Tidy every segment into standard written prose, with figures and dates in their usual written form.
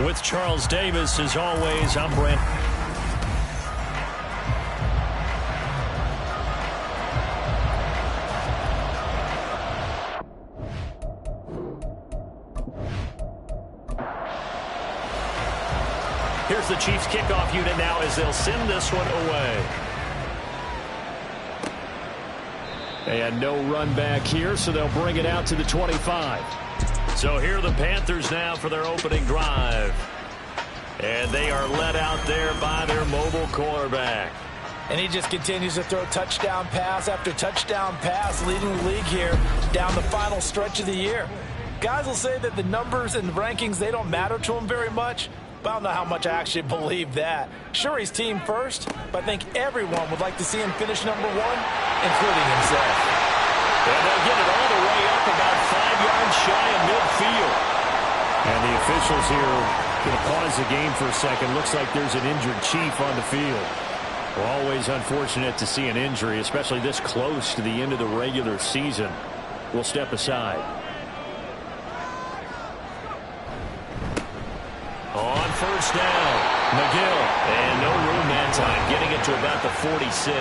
With Charles Davis, as always, I'm Brent. Here's the Chiefs kickoff unit now as they'll send this one away. And no run back here, so they'll bring it out to the 25. So here are the Panthers now for their opening drive. And they are led out there by their mobile quarterback. And he just continues to throw touchdown pass after touchdown pass, leading the league here down the final stretch of the year. Guys will say that the numbers and rankings, they don't matter to him very much. But I don't know how much I actually believe that. Sure, he's team first, but I think everyone would like to see him finish number one, including himself. And they'll get it all the way up about 5 yards shy of midfield. And the officials here going to pause the game for a second. Looks like there's an injured Chief on the field. Well, always unfortunate to see an injury, especially this close to the end of the regular season. We'll step aside. On first down, McGill. And no room that time, getting it to about the 46.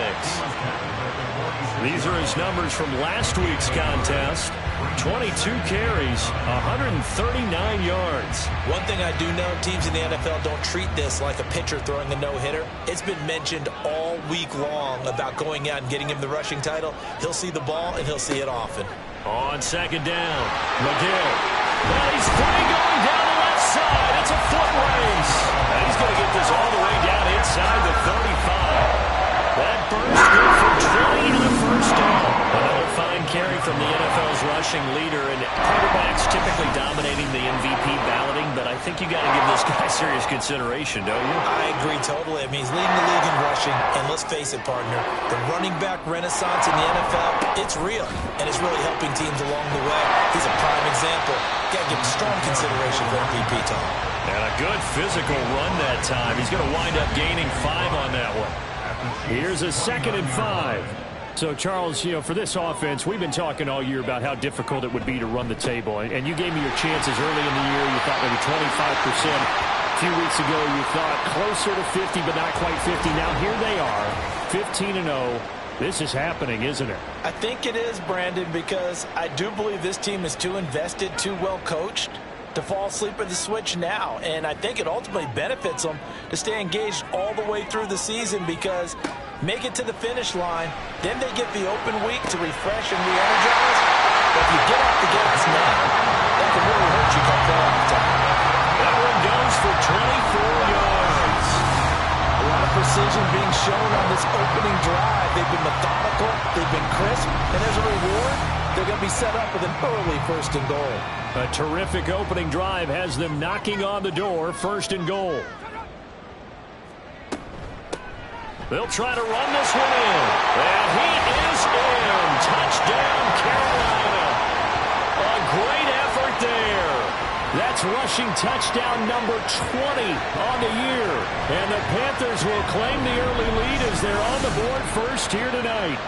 These are his numbers from last week's contest. 22 carries, 139 yards. One thing I do know, teams in the NFL don't treat this like a pitcher throwing a no-hitter. It's been mentioned all week long about going out and getting him the rushing title. He'll see the ball, and he'll see it often. On second down, McGill. Well, he's free going down the left side. It's a foot race. And he's going to get this all the way down inside the 35. That burst good for 20 and a first down. Another fine carry from the NFL's rushing leader, and quarterbacks typically dominating the MVP balloting, but I think you got to give this guy serious consideration, don't you? I agree totally. I mean, he's leading the league in rushing, and let's face it, partner, the running back renaissance in the NFL, it's real, and it's really helping teams along the way. He's a prime example. Got to give him strong consideration for MVP time. And a good physical run that time. He's going to wind up gaining 5 on that one. Here's a 2nd and 5. So, Charles, you know, for this offense, we've been talking all year about how difficult it would be to run the table. And you gave me your chances early in the year. You thought maybe 25%. A few weeks ago, you thought closer to 50, but not quite 50. Now, here they are, 15-0. This is happening, isn't it? I think it is, Brandon, because I do believe this team is too invested, too well coached to fall asleep at the switch now. And I think it ultimately benefits them to stay engaged all the way through the season, because make it to the finish line, then they get the open week to refresh and re-energize. But if you get off the gas now, that can really hurt you come playoff time. That one goes for 24 yards. A lot of precision being shown on this opening drive. They've been methodical, they've been crisp, and as a reward, they're going to be set up with an early 1st and goal. A terrific opening drive has them knocking on the door, 1st and goal. They'll try to run this one in. And he is in. Touchdown, Carolina. A great effort there. That's rushing touchdown number 20 on the year. And the Panthers will claim the early lead as they're on the board first here tonight.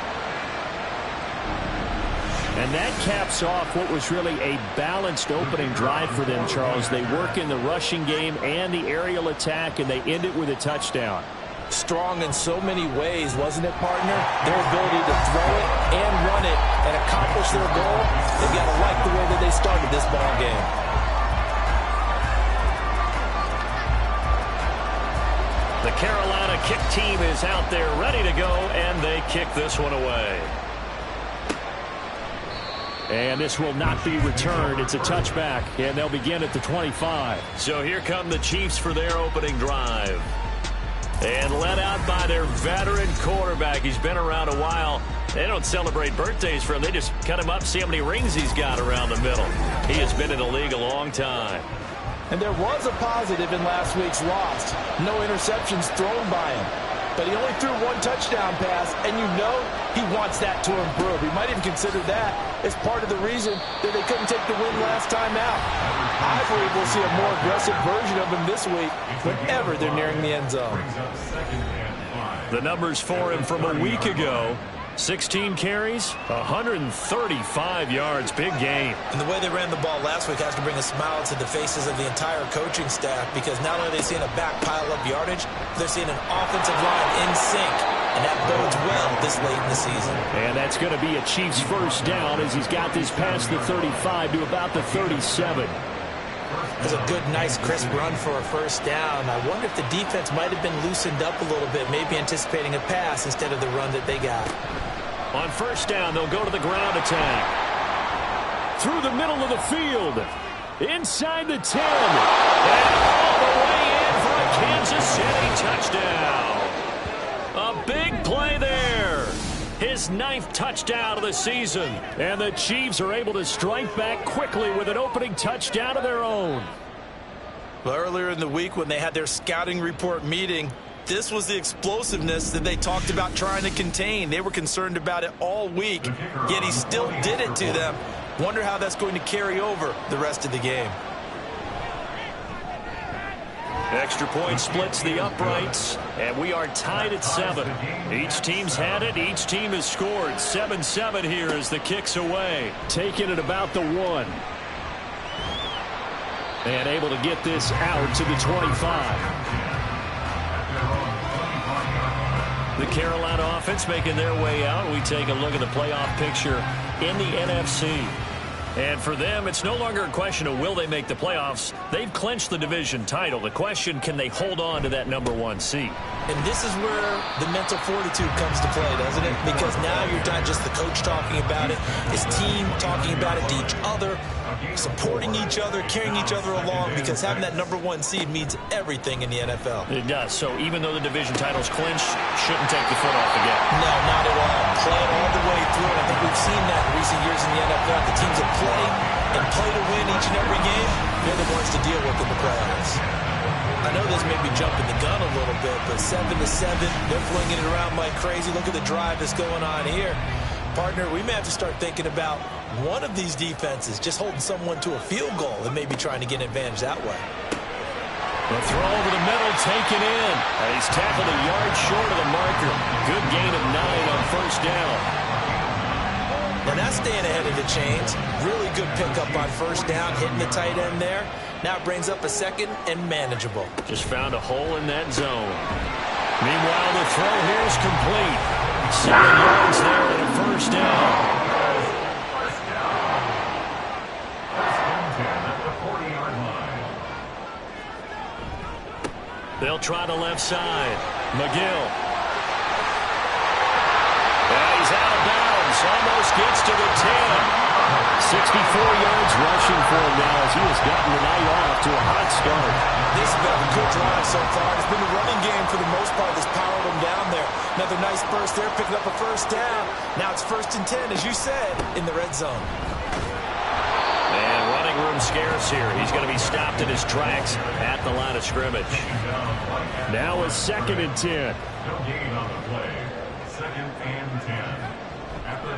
And that caps off what was really a balanced opening drive for them, Charles. They work in the rushing game and the aerial attack, and they end it with a touchdown. Strong in so many ways, wasn't it, partner? Their ability to throw it and run it and accomplish their goal, they've got to like the way that they started this ball game. The Carolina kick team is out there ready to go, and they kick this one away. And this will not be returned. It's a touchback, and they'll begin at the 25. So here come the Chiefs for their opening drive. And led out by their veteran quarterback. He's been around a while. They don't celebrate birthdays for him. They just cut him up, see how many rings he's got around the middle. He has been in the league a long time. And there was a positive in last week's loss. No interceptions thrown by him. But he only threw 1 touchdown pass, and you know he wants that to improve. He might even consider that as part of the reason that they couldn't take the win last time out. I believe we'll see a more aggressive version of him this week whenever they're nearing the end zone. The numbers for him from a week ago: 16 carries, 135 yards. Big game. And the way they ran the ball last week has to bring a smile to the faces of the entire coaching staff, because not only are they seeing a back pile up yardage, they're seeing an offensive line in sync, and that bodes well this late in the season. And that's going to be a Chiefs first down as he's got this past the 35 to about the 37. That's a good, nice, crisp run for a first down. I wonder if the defense might have been loosened up a little bit, maybe anticipating a pass instead of the run that they got. On first down, they'll go to the ground attack. Through the middle of the field. Inside the 10. And all the way in for a Kansas City touchdown. A big play there. His 9th touchdown of the season. And the Chiefs are able to strike back quickly with an opening touchdown of their own. Well, earlier in the week when they had their scouting report meeting, this was the explosiveness that they talked about trying to contain. They were concerned about it all week, yet he still did it to them. Wonder how that's going to carry over the rest of the game. Extra point splits the uprights, and we are tied at 7. Each team's had it. Each team has scored. 7-7 here as the kick's away. Taking it about the 1. And able to get this out to the 25. The Carolina offense making their way out. We take a look at the playoff picture in the NFC. And for them, it's no longer a question of will they make the playoffs. They've clinched the division title. The question, can they hold on to that #1 seed? And this is where the mental fortitude comes to play, doesn't it? Because now you're not just the coach talking about it, his team talking about it to each other, supporting each other, carrying each other along, because having that #1 seed means everything in the NFL. It does. So even though the division title's clinched, shouldn't take the foot off the gas. No, not at all. Play it all the way through. And I think we've seen that in recent years in the NFL. The teams that play and play to win each and every game, they're the ones to deal with in the playoffs. I know this may be jumping the gun a little bit, but 7-7, they're flinging it around like crazy. Look at the drive that's going on here. Partner, we may have to start thinking about one of these defenses just holding someone to a field goal and maybe trying to get an advantage that way. The throw over the middle, taken in. And he's tackled a yard short of the marker. Good gain of 9 on first down. Now that's staying ahead of the chains. Really good pickup on first down, hitting the tight end there. Now it brings up a second and manageable. Just found a hole in that zone. Meanwhile, the throw here is complete. 7 yards there and a first down. They'll try the left side. McGill. And he's out of bounds. Almost gets to the 10. 64 yards rushing for him now as he has gotten the night off to a hot start. This has been a good drive so far. It's been a running game for the most part that's powered him down there. Another nice burst there, picking up a first down. Now it's 1st and 10, as you said, in the red zone. And running room scarce here. He's going to be stopped in his tracks at the line of scrimmage. Now a 2nd and 10.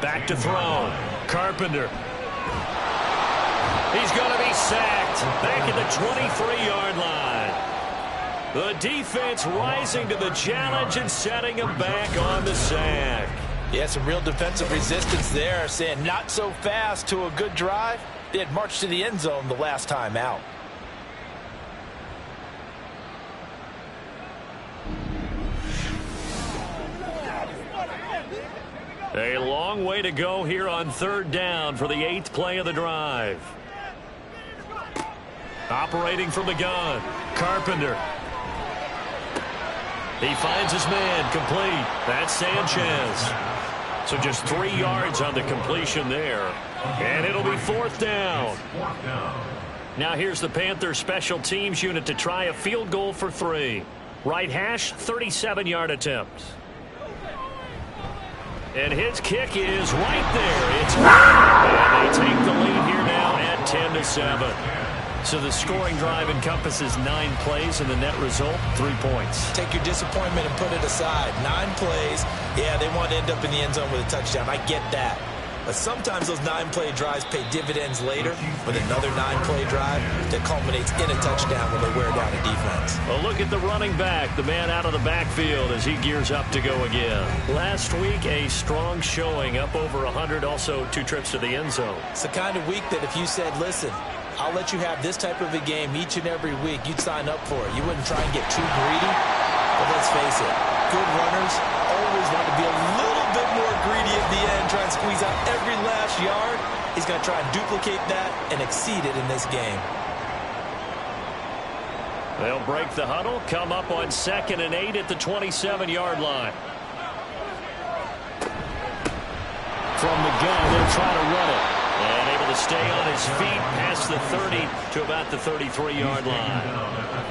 Back to throw. Carpenter. He's going to be sacked back at the 23-yard line. The defense rising to the challenge and setting him back on the sack. Yeah, some real defensive resistance there, saying not so fast to a good drive. They had marched to the end zone the last time out. A long way to go here on 3rd down for the 8th play of the drive. Operating from the gun, Carpenter. He finds his man, complete. That's Sanchez. So just 3 yards on the completion there. And it'll be 4th down. Now here's the Panthers special teams unit to try a field goal for 3. Right hash, 37-yard attempt. And his kick is right there. It's good. And they take the lead here now at 10-7. So the scoring drive encompasses 9 plays, and the net result, 3 points. Take your disappointment and put it aside. 9 plays. Yeah, they want to end up in the end zone with a touchdown. I get that. But sometimes those 9-play drives pay dividends later with another 9-play drive that culminates in a touchdown when they wear down a defense. Well, look at the running back, the man out of the backfield as he gears up to go again. Last week, a strong showing, up over 100, also 2 trips to the end zone. It's the kind of week that if you said, listen, I'll let you have this type of a game each and every week, you'd sign up for it. You wouldn't try and get too greedy. But let's face it, good runners always want to be a little bit more greedy at the end, try and squeeze out every last yard. He's going to try and duplicate that and exceed it in this game. They'll break the huddle, come up on 2nd and 8 at the 27-yard line. From the gun, they'll try to run it. And able to stay on his feet past the 30 to about the 33-yard line.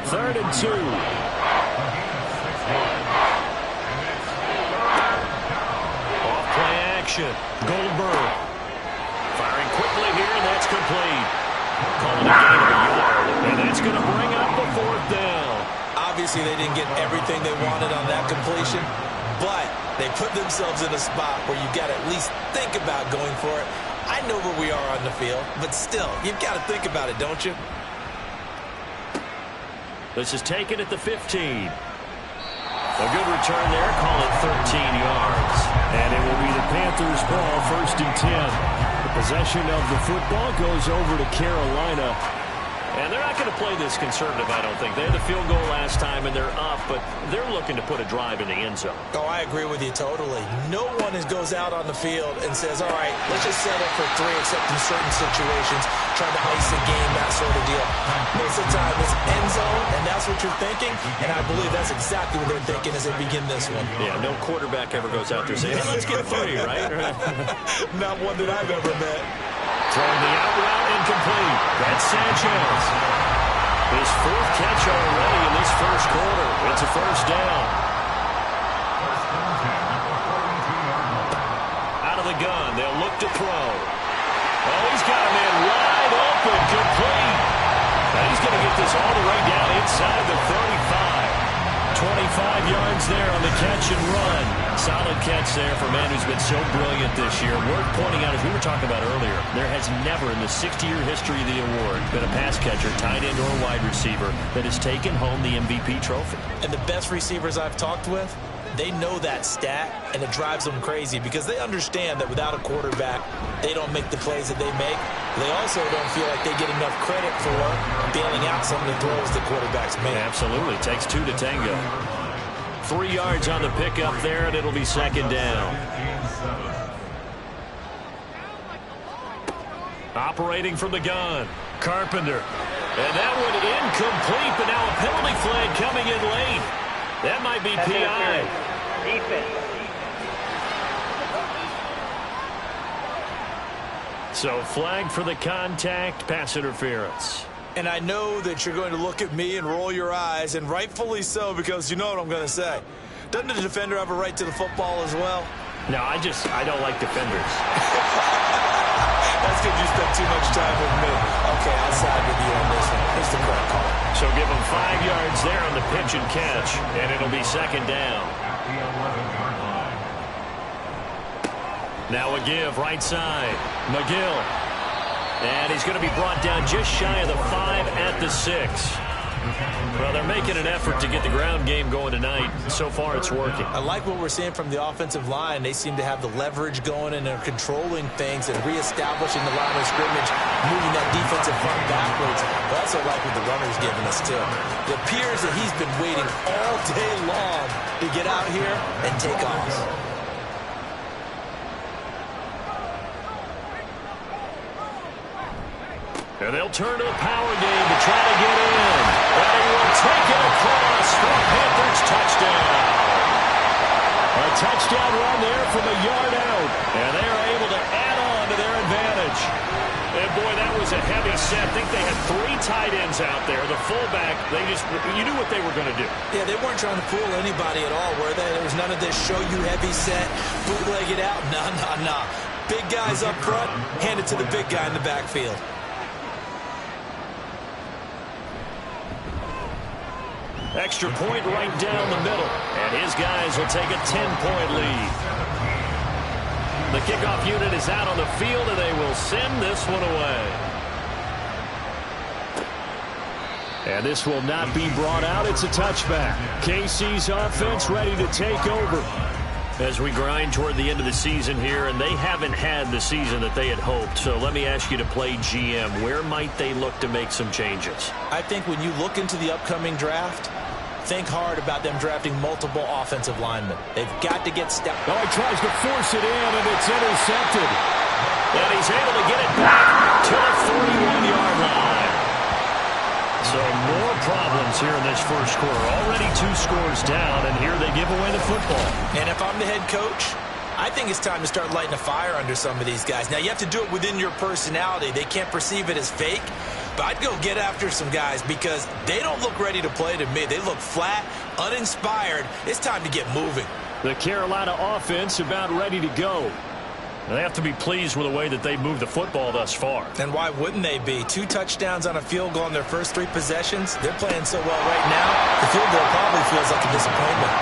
3rd and 2. Off-play action. Goldberg. Firing quickly here, and that's complete. Calling a gain of a yard. And that's going to bring up the 4th down. Obviously, they didn't get everything they wanted on that completion, but they put themselves in a spot where you've got to at least think about going for it. I know where we are on the field, but still, you've got to think about it, don't you? This is taken at the 15. A good return there, call it 13 yards. And it will be the Panthers' ball, 1st and 10. The possession of the football goes over to Carolina. And they're not going to play this conservative, I don't think. They had the field goal last time, and they're up, but they're looking to put a drive in the end zone. Oh, I agree with you totally. No one goes out on the field and says, all right, let's just settle for 3, except in certain situations, trying to ice the game, that sort of deal. Most of the time, it's end zone, and that's what you're thinking, and I believe that's exactly what they're thinking as they begin this one. Yeah, no quarterback ever goes out there saying, hey, let's get 3, right? Not one that I've ever met. Throwing the out route incomplete. That's Sanchez. His 4th catch already in this 1st quarter. It's a 1st down. Out of the gun. They'll look to throw. Oh, he's got a man wide open. Complete. And he's going to get this all the way down inside the 35. 25 yards there on the catch and run. Solid catch there for a man who's been so brilliant this year. Worth pointing out, as we were talking about earlier, there has never in the 60-year history of the award been a pass catcher, tight end, or wide receiver that has taken home the MVP trophy. And the best receivers I've talked with, they know that stat, and it drives them crazy because they understand that without a quarterback, they don't make the plays that they make. They also don't feel like they get enough credit for bailing out some of the throws the quarterbacks make. Absolutely. It takes 2 to tango. 3 yards on the pickup there, and it'll be 2nd down. Operating from the gun. Carpenter. And that one incomplete, but now a penalty flag coming in late. That might be PI. Defense. So flag for the contact, pass interference. And I know that you're going to look at me and roll your eyes, and rightfully so, because you know what I'm going to say. Doesn't the defender have a right to the football as well? No, I don't like defenders. That's because you spent too much time with me. Okay, I'll side with you on this one. Here's the correct call. So give him 5 yards there on the pitch and catch, and it'll be 2nd down. Now a give, right side. McGill. And he's going to be brought down just shy of the 5 at the 6. Well, they're making an effort to get the ground game going tonight. So far, it's working. I like what we're seeing from the offensive line. They seem to have the leverage going, and they're controlling things and reestablishing the line of scrimmage, moving that defensive front backwards. But I also like what the runner's giving us, too. It appears that he's been waiting all day long to get out here and take off. And they'll turn to the power game to try to get in. And he will take it across for a Panthers touchdown. A touchdown run there from a yard out. And they are able to add on to their advantage. And, boy, that was a heavy set. I think they had 3 tight ends out there. The fullback, you knew what they were going to do. Yeah, they weren't trying to fool anybody at all, were they? There was none of this show you heavy set, bootleg it out. No. Big guys up front, hand it to the big guy in the backfield. Extra point right down the middle. And his guys will take a 10-point lead. The kickoff unit is out on the field, and they will send this one away. And this will not be brought out. It's a touchback. KC's offense ready to take over. As we grind toward the end of the season here, and they haven't had the season that they had hoped. So let me ask you to play GM. Where might they look to make some changes? I think when you look into the upcoming draft, think hard about them drafting multiple offensive linemen. They've got to get stepped. Oh, he tries to force it in, and it's intercepted. And he's able to get it back to the 41-yard line. So more problems here in this first quarter. Already 2 scores down, and here they give away the football. And if I'm the head coach, I think it's time to start lighting a fire under some of these guys. Now, you have to do it within your personality. They can't perceive it as fake. But I'd go get after some guys because they don't look ready to play to me. They look flat, uninspired. It's time to get moving. The Carolina offense about ready to go. They have to be pleased with the way that they moved the football thus far. And why wouldn't they be? 2 touchdowns on a field goal in their first 3 possessions. They're playing so well right now, the field goal probably feels like a disappointment.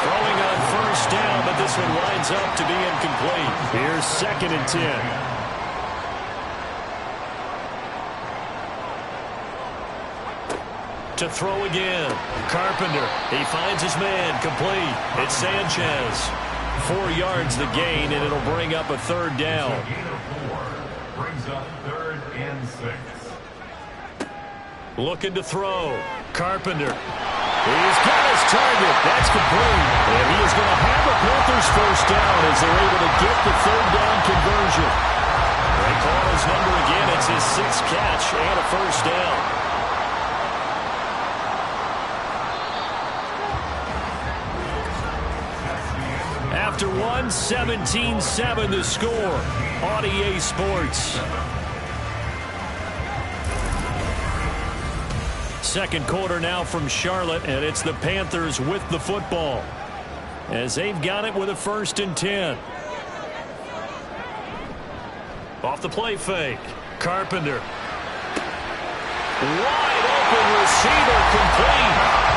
Throwing on first down, but this one winds up to be incomplete. Here's 2nd and 10. To throw again. Carpenter. He finds his man. Complete. It's Sanchez. 4 yards the gain, and it'll bring up a 3rd down. Brings up 3rd and 6. Looking to throw. Carpenter. He's got his target. That's complete. And he is going to have a Panthers first down as they're able to get the 3rd down conversion. They call his number again. It's his 6th catch and a first down. After 17-7 the score on EA Sports. Second quarter now from Charlotte, and it's the Panthers with the football as they've got it with a 1st and 10. Off the play fake. Carpenter. Wide open receiver, complete.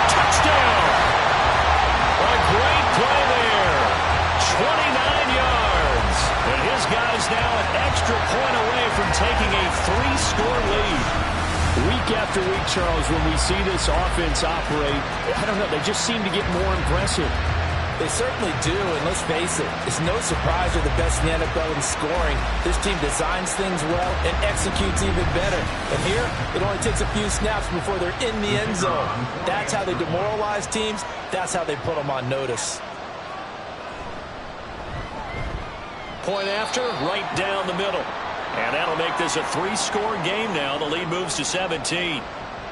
Touchdown. A great play there. 29 yards. And his guys now an extra point away from taking a 3-score lead. Week after week, Charles, when we see this offense operate, I don't know, they just seem to get more impressive. They certainly do, and let's face it, it's no surprise they're the best in the NFL in scoring. This team designs things well and executes even better. And here, it only takes a few snaps before they're in the end zone. That's how they demoralize teams. That's how they put them on notice. Point after, right down the middle. And that'll make this a 3-score game now. The lead moves to 17.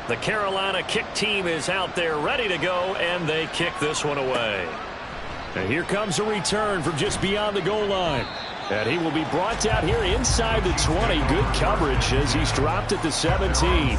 The Carolina kick team is out there ready to go, and they kick this one away. And here comes a return from just beyond the goal line. And he will be brought down here inside the 20. Good coverage as he's dropped at the 17.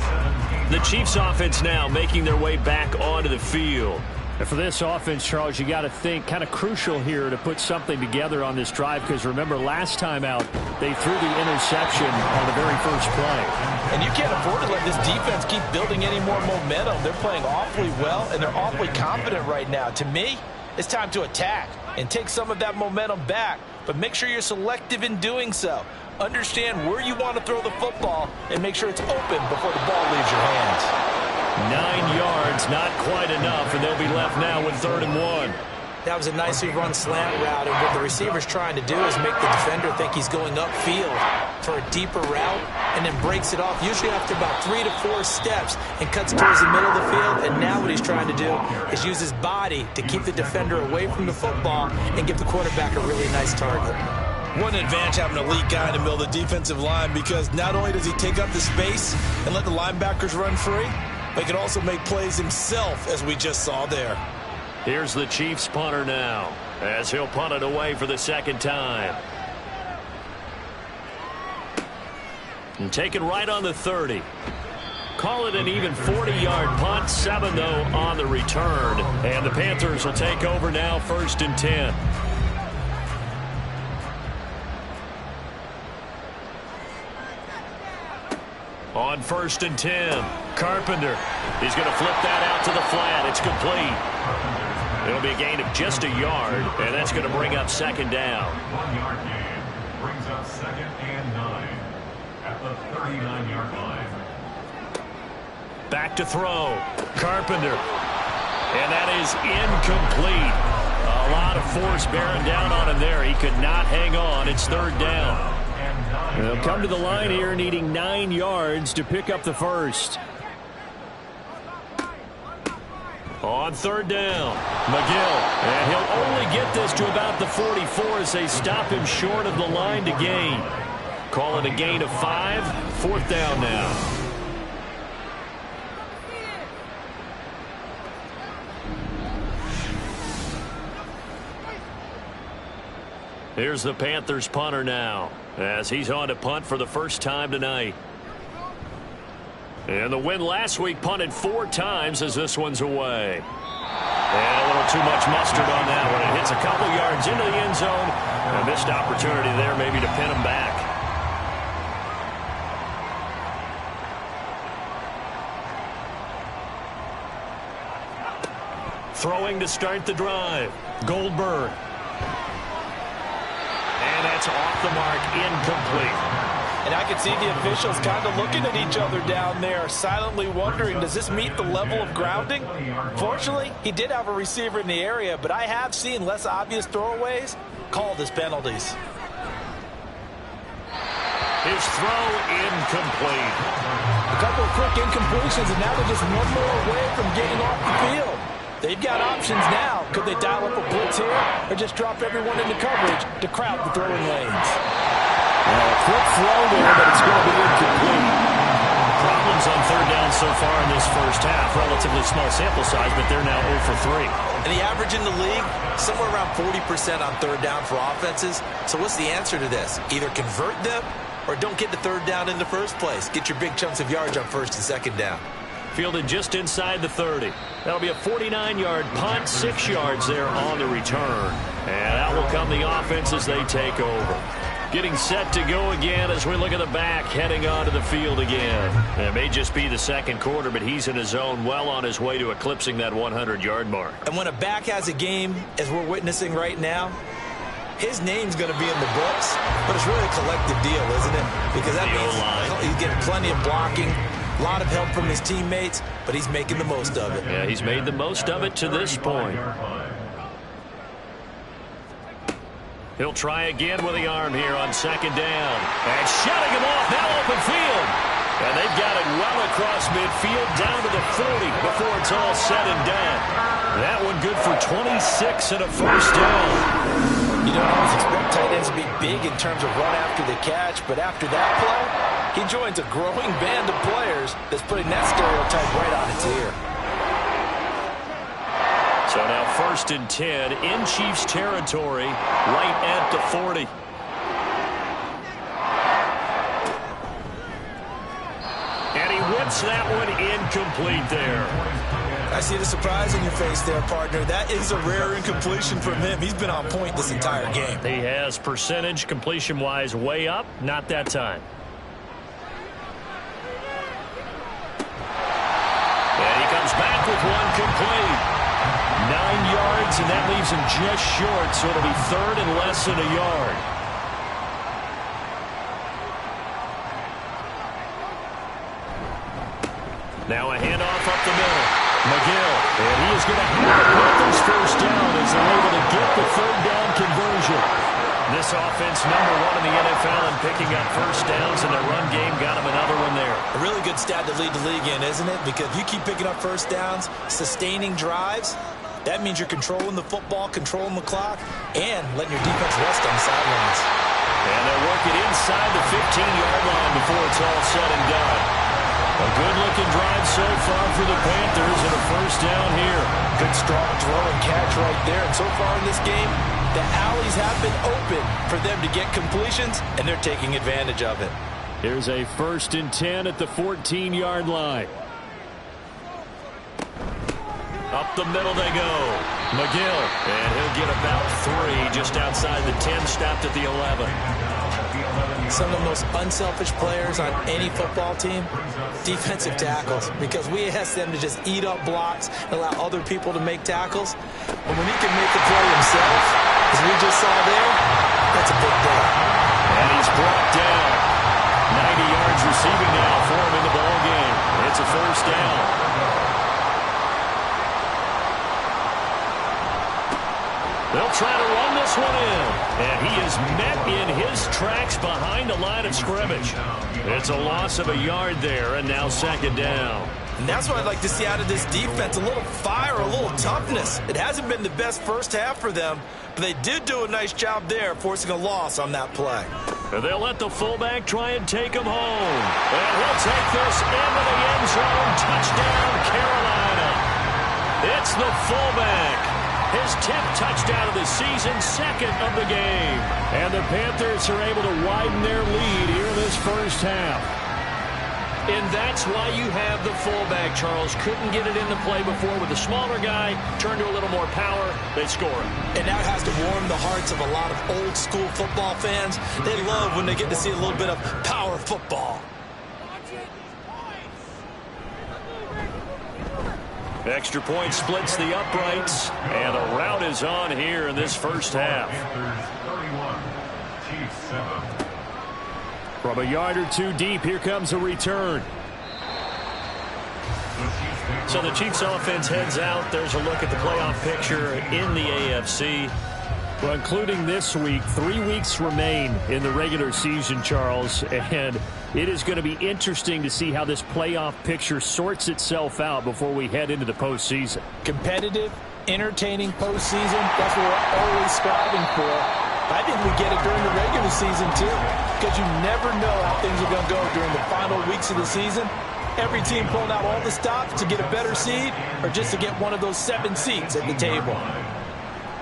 The Chiefs offense now making their way back onto the field. And for this offense, Charles, you got to think kind of crucial here to put something together on this drive, because remember last time out they threw the interception on the very first play. And you can't afford to let this defense keep building any more momentum. They're playing awfully well, and they're awfully confident right now. To me, it's time to attack and take some of that momentum back, but make sure you're selective in doing so. Understand where you want to throw the football and make sure it's open before the ball leaves your hands. 9 yards, not quite enough, and they'll be left now with 3rd and 1. That was a nicely run slant route, and what the receiver's trying to do is make the defender think he's going upfield for a deeper route, and then breaks it off, usually after about 3 to 4 steps, and cuts towards the middle of the field. And now what he's trying to do is use his body to keep the defender away from the football and give the quarterback a really nice target. What an advantage having an elite guy in the middle of the defensive line, because not only does he take up the space and let the linebackers run free, but he can also make plays himself, as we just saw there. Here's the Chiefs punter now, as he'll punt it away for the 2nd time. And taken right on the 30. Call it an even 40-yard punt. 7, though, on the return. And the Panthers will take over now, 1st and 10. On 1st and 10, Carpenter. He's going to flip that out to the flat. It's complete. It'll be a gain of just a yard, and that's going to bring up 2nd down. 1 yard gain. Brings up 2nd and 9 at the 39-yard line. Back to throw. Carpenter. And that is incomplete. A lot of force bearing down on him there. He could not hang on. It's 3rd down. They'll come to the line here needing 9 yards to pick up the first. On 3rd down, McGill. And he'll only get this to about the 44 as they stop him short of the line to gain. Call it a gain of 5. 4th down now. Here's the Panthers punter now as he's on to punt for the first time tonight. And the win last week punted 4 times as this one's away. And a little too much mustard on that one. It hits a couple yards into the end zone. A missed opportunity there maybe to pin him back. Throwing to start the drive. Goldberg. And that's off the mark, incomplete. And I can see the officials kind of looking at each other down there, silently wondering, does this meet the level of grounding? Fortunately, he did have a receiver in the area, but I have seen less obvious throwaways called as penalties. His throw incomplete. A couple of quick incompletions, and now they're just one more away from getting off the field. They've got options now. Could they dial up a blitz here or just drop everyone into coverage to crowd the throwing lanes? Quick throw there, but it's going to be incomplete. Problems on 3rd down so far in this first half. Relatively small sample size, but they're now 0 for 3. And the average in the league, somewhere around 40% on 3rd down for offenses. So what's the answer to this? Either convert them or don't get to 3rd down in the first place. Get your big chunks of yards on 1st and 2nd down. Fielded just inside the 30. That'll be a 49-yard punt, 6 yards there on the return. And out will come the offense as they take over. Getting set to go again as we look at the back heading onto the field again. It may just be the 2nd quarter, but he's in his zone well on his way to eclipsing that 100-yard mark. And when a back has a game, as we're witnessing right now, his name's going to be in the books, but it's really a collective deal, isn't it? Because that means he's getting plenty of blocking, a lot of help from his teammates, but he's making the most of it. Yeah, he's made the most of it to this point. He'll try again with the arm here on 2nd down. And shutting him off, now open field. And they've got it well across midfield down to the 40 before it's all said and done. That one good for 26 and a first down. You don't always expect tight ends to be big in terms of run after the catch, but after that play, he joins a growing band of players that's putting that stereotype right on its ear. So now 1st and 10 in Chiefs territory, right at the 40. And he whips that one incomplete there. I see the surprise in your face there, partner. That is a rare incompletion from him. He's been on point this entire game. He has percentage completion-wise way up, not that time. And he comes back with one complete. 9 yards, and that leaves him just short, so it'll be 3rd and less than a yard. Now a handoff up the middle. McGill, and he is going to have the Panthers first down as they're able to get the 3rd down conversion. This offense #1 in the NFL and picking up first downs, and their run game got him another one there. A really good stat to lead the league in, isn't it? Because if you keep picking up first downs, sustaining drives, that means you're controlling the football, controlling the clock, and letting your defense rest on the sidelines. And they'll work it inside the 15-yard line before it's all said and done. A good-looking drive so far for the Panthers and a first down here. Good strong throw and catch right there. And so far in this game, the alleys have been open for them to get completions, and they're taking advantage of it. Here's a 1st and 10 at the 14-yard line. Up the middle they go. McGill, and he'll get about 3 just outside the 10, stopped at the 11. Some of the most unselfish players on any football team, defensive tackles, because we ask them to just eat up blocks and allow other people to make tackles. But when he can make the play himself, as we just saw there, that's a big day. first down. They'll try to run this one in. And he is met in his tracks behind the line of scrimmage. It's a loss of a yard there, and now second down. And that's what I'd like to see out of this defense, a little fire, a little toughness. It hasn't been the best first half for them, but they did do a nice job there, forcing a loss on that play. And they'll let the fullback try and take him home. And he'll take this into the end zone. Touchdown, Carolina. It's the fullback. His 10th touchdown of the season, second of the game. And the Panthers are able to widen their lead here in this first half. And that's why you have the fullback, Charles. Couldn't get it into play before with the smaller guy. Turned to a little more power. They score it. And that has to warm the hearts of a lot of old-school football fans. They love when they get to see a little bit of power football. Extra point splits the uprights, and a rout is on here in this first half. From a yard or two deep, here comes a return. So the Chiefs offense heads out. There's a look at the playoff picture in the AFC. Well, including this week, 3 weeks remain in the regular season, Charles, and it is going to be interesting to see how this playoff picture sorts itself out before we head into the postseason. Competitive, entertaining postseason, that's what we're always striving for. I think we get it during the regular season, too, because you never know how things are going to go during the final weeks of the season. Every team pulling out all the stops to get a better seed or just to get one of those 7 seats at the table.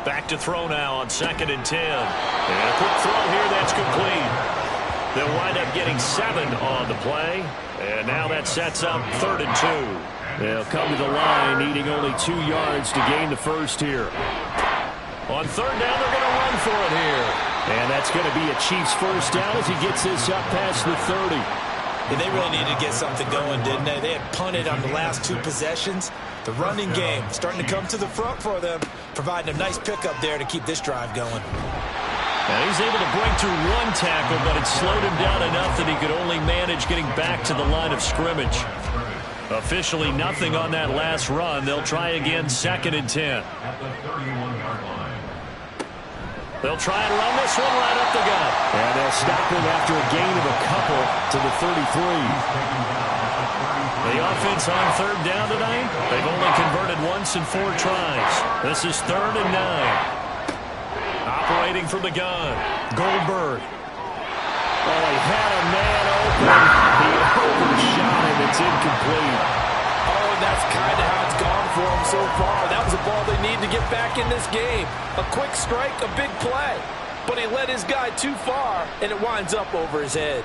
Back to throw now on 2nd and 10. And a quick throw here that's complete. They'll wind up getting 7 on the play. And now that sets up 3rd and 2. They'll come to the line needing only 2 yards to gain the first here. On 3rd down, they're going to run for it here. And that's going to be a Chiefs first down as he gets this up past the 30. And they really needed to get something going, didn't they? They had punted on the last 2 possessions. The running game starting to come to the front for them, providing a nice pickup there to keep this drive going. Now he's able to break through 1 tackle, but it slowed him down enough that he could only manage getting back to the line of scrimmage. Officially nothing on that last run. They'll try again 2nd and 10. They'll try and run this one right up the gut. And they'll stop him after a gain of a couple to the 33. The offense on 3rd down tonight, they've only converted once in 4 tries. This is 3rd and 9. Operating from the gun, Goldberg. Oh, he had a man open. He overshot him. It's incomplete. Oh, and that's kind of how it's gone for him so far. That was a ball they need to get back in this game. A quick strike, a big play. But he led his guy too far, and it winds up over his head.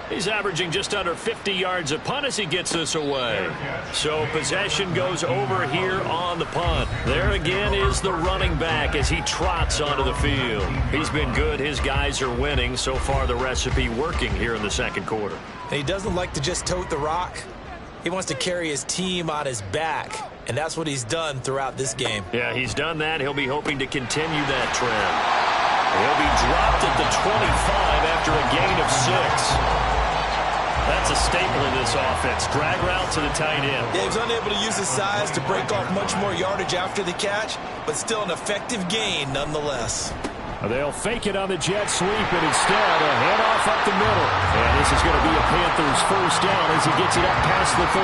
He's averaging just under 50 yards a punt as he gets this away. So possession goes over here on the punt. There again is the running back as he trots onto the field. He's been good. His guys are winning. So far the recipe working here in the 2nd quarter. And he doesn't like to just tote the rock. He wants to carry his team on his back. And that's what he's done throughout this game. Yeah, he's done that. He'll be hoping to continue that trend. He'll be dropped at the 25 after a gain of 6. That's a staple in this offense. Drag route to the tight end. Yeah, he's unable to use his size to break off much more yardage after the catch, but still an effective gain nonetheless. They'll fake it on the jet sweep, and instead a handoff up the middle. And this is going to be a Panthers first down as he gets it up past the 35.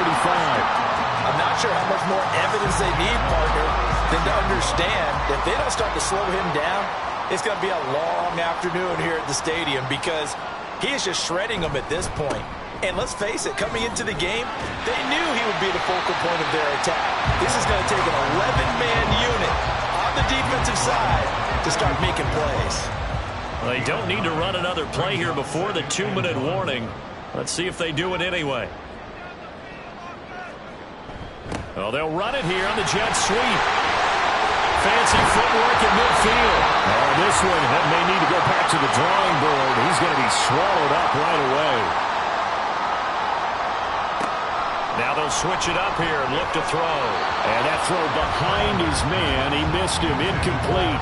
I'm not sure how much more evidence they need, partner, than to understand that if they don't start to slow him down, it's going to be a long afternoon here at the stadium because he is just shredding them at this point. And let's face it, coming into the game, they knew he would be the focal point of their attack. This is going to take an 11-man unit on the defensive side to start making plays. Well, they don't need to run another play here before the 2-minute warning. Let's see if they do it anyway. Well, they'll run it here on the jet sweep. Fancy footwork in midfield. Oh, this one may need to go back to the drawing board. He's going to be swallowed up right away. Now they'll switch it up here and look to throw. And that throw behind his man. He missed him. Incomplete.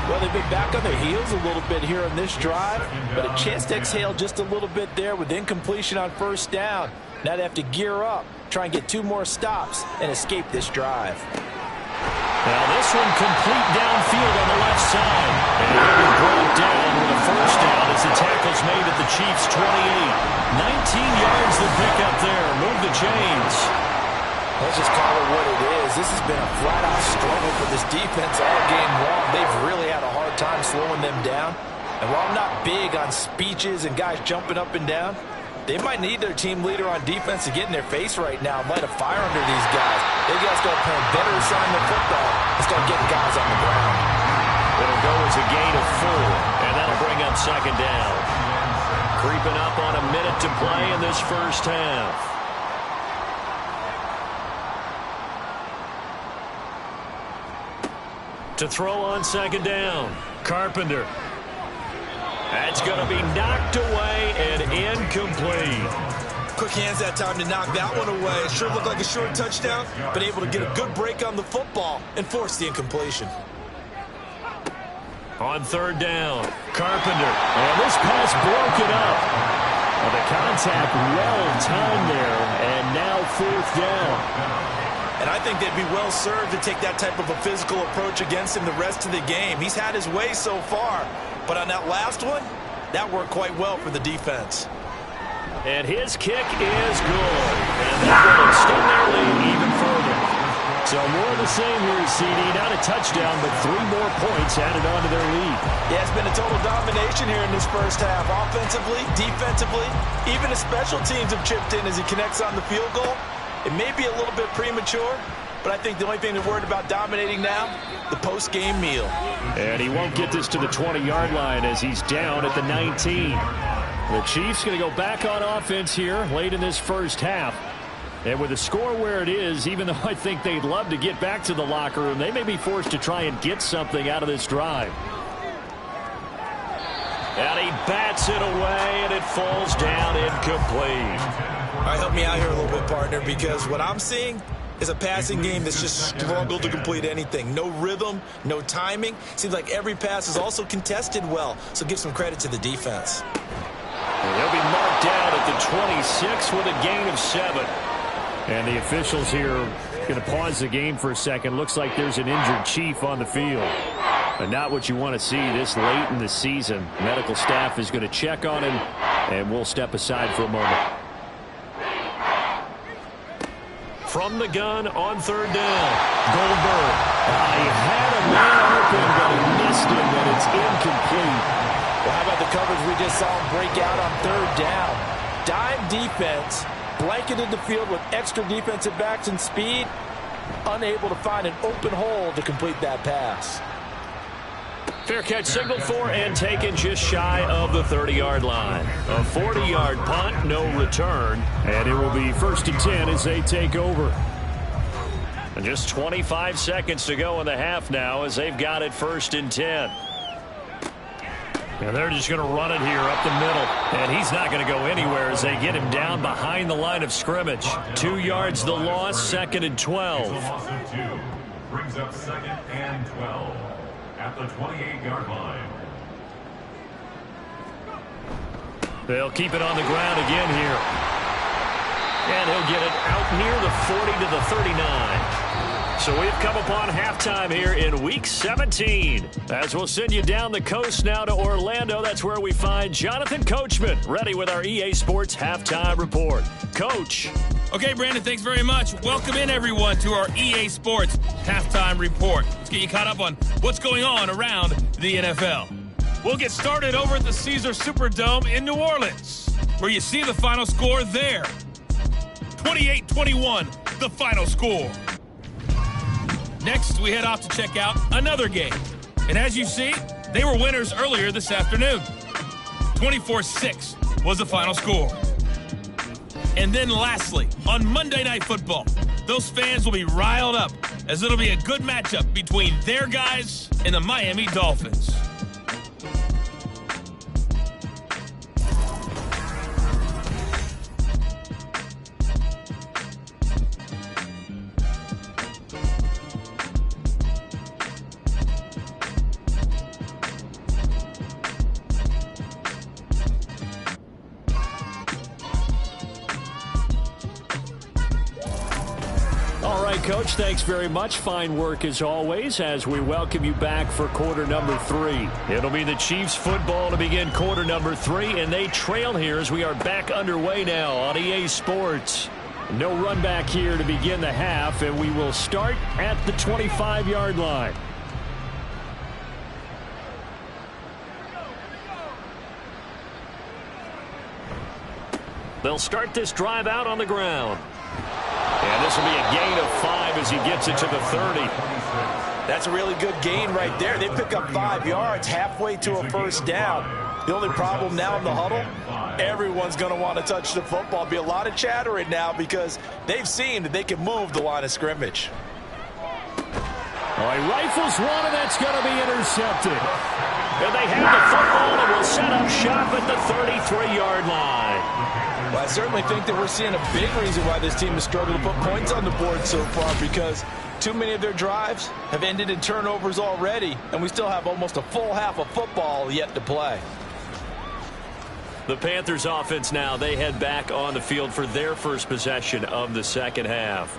Well, they've been back on their heels a little bit here on this drive, but a chance to exhale just a little bit there with incompletion on 1st down. Now they have to gear up, try and get 2 more stops, and escape this drive. Now this one complete downfield on the left side. And he'll be brought down with a first down as the tackle's made at the Chiefs' 28. 19 yards to pick up there. Move the chains. Let's just call it what it is. This has been a flat-out struggle for this defense all game long. They've really had a hard time slowing them down. And while I'm not big on speeches and guys jumping up and down, they might need their team leader on defense to get in their face right now and light a fire under these guys. They got to start playing better assignment football and start getting guys on the ground. It'll go as a gain of 4, and that'll bring up second down. Creeping up on a minute to play in this first half. To throw on second down, Carpenter. That's going to be knocked away and incomplete. Quick hands that time to knock that one away. It sure looked like a short touchdown, but able to get a good break on the football and force the incompletion. On third down, Carpenter. And this pass broken up. Well, the contact well timed there, and now fourth down. And I think they'd be well served to take that type of a physical approach against him the rest of the game. He's had his way so far, but on that last one, that worked quite well for the defense. And his kick is good. And they're going to extend their lead even further. So more of the same here, CD. Not a touchdown, but 3 more points added on to their lead. Yeah, it's been a total domination here in this first half. Offensively, defensively, even the special teams have chipped in as he connects on the field goal. It may be a little bit premature, but I think the only thing they're worried about dominating now, the post-game meal. And he won't get this to the 20-yard line as he's down at the 19. The Chiefs going to go back on offense here late in this first half. And with the score where it is, even though I think they'd love to get back to the locker room, they may be forced to try and get something out of this drive. And he bats it away, and it falls down incomplete. All right, help me out here a little bit, partner, because what I'm seeing is a passing game that's just struggled to complete anything. No rhythm, no timing. Seems like every pass is also contested well, so give some credit to the defense. And they'll be marked down at the 26 with a gain of 7. And the officials here going to pause the game for a second. Looks like there's an injured Chief on the field. And not what you want to see this late in the season. Medical staff is going to check on him, and we'll step aside for a moment. From the gun on third down, Goldberg. He had a man open, but he missed him, and it's incomplete. Well, how about the coverage we just saw him break out on third down? Dime defense, blanketed the field with extra defensive backs and speed, unable to find an open hole to complete that pass. Fair catch signaled for and taken just shy of the 30-yard line. A 40-yard punt, no return, and it will be 1st and 10 as they take over. And just 25 seconds to go in the half now as they've got it 1st and 10. And they're just going to run it here up the middle. And he's not going to go anywhere as they get him down behind the line of scrimmage. 2 yards the loss, 2nd and 12. It's a loss of 2. Brings up 2nd and 12 at the 28-yard line. They'll keep it on the ground again here. And he'll get it out near the 40 to the 39. So we've come upon halftime here in Week 17. As we'll send you down the coast now to Orlando. That's where we find Jonathan Coachman ready with our EA Sports Halftime Report. Coach. Okay, Brandon, thanks very much. Welcome in, everyone, to our EA Sports Halftime Report. Let's get you caught up on what's going on around the NFL. We'll get started over at the Caesars Superdome in New Orleans, where you see the final score there. 28-21, the final score. Next, we head off to check out another game. And as you see, they were winners earlier this afternoon. 24-6 was the final score. And then lastly, on Monday Night Football, those fans will be riled up as it'll be a good matchup between their guys and the Miami Dolphins. right, Coach, thanks very much. Fine work as always as we welcome you back for quarter number 3. It'll be the Chiefs football to begin quarter number 3, and they trail here as we are back underway now on EA Sports. No run back here to begin the half, and we will start at the 25-yard line. They'll start this drive out on the ground. And this will be a gain of 5 as he gets it to the 30. That's a really good gain right there. They pick up 5 yards halfway to a first down. The only problem now in the huddle, everyone's going to want to touch the football. Be a lot of chatter right now because they've seen that they can move the line of scrimmage. All right, rifles one, and that's going to be intercepted. And they have the football and will set up shop at the 33-yard line. Well, I certainly think that we're seeing a big reason why this team has struggled to put points on the board so far, because too many of their drives have ended in turnovers already, and we still have almost a full half of football yet to play. The Panthers offense now, they head back on the field for their first possession of the second half.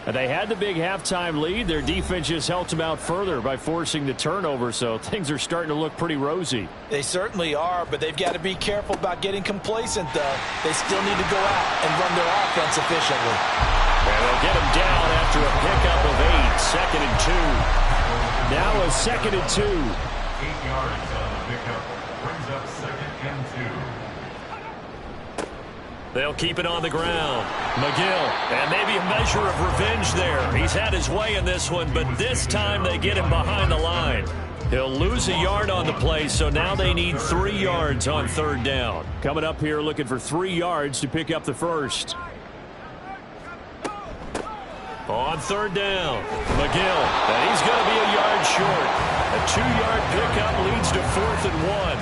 And they had the big halftime lead. Their defense just helped them out further by forcing the turnover, so things are starting to look pretty rosy. They certainly are, but they've got to be careful about getting complacent, though. They still need to go out and run their offense efficiently. And they'll get him down after a pickup of 8, 2nd and 2. Now a 2nd and 2. 8 yards on the pickup. Brings up 2nd and 2. They'll keep it on the ground. McGill, and maybe a measure of revenge there. He's had his way in this one, but this time they get him behind the line. He'll lose a yard on the play, so now they need 3 yards on 3rd down. Coming up here looking for 3 yards to pick up the first. On 3rd down, McGill, and he's going to be a yard short. A 2-yard pickup leads to 4th and 1.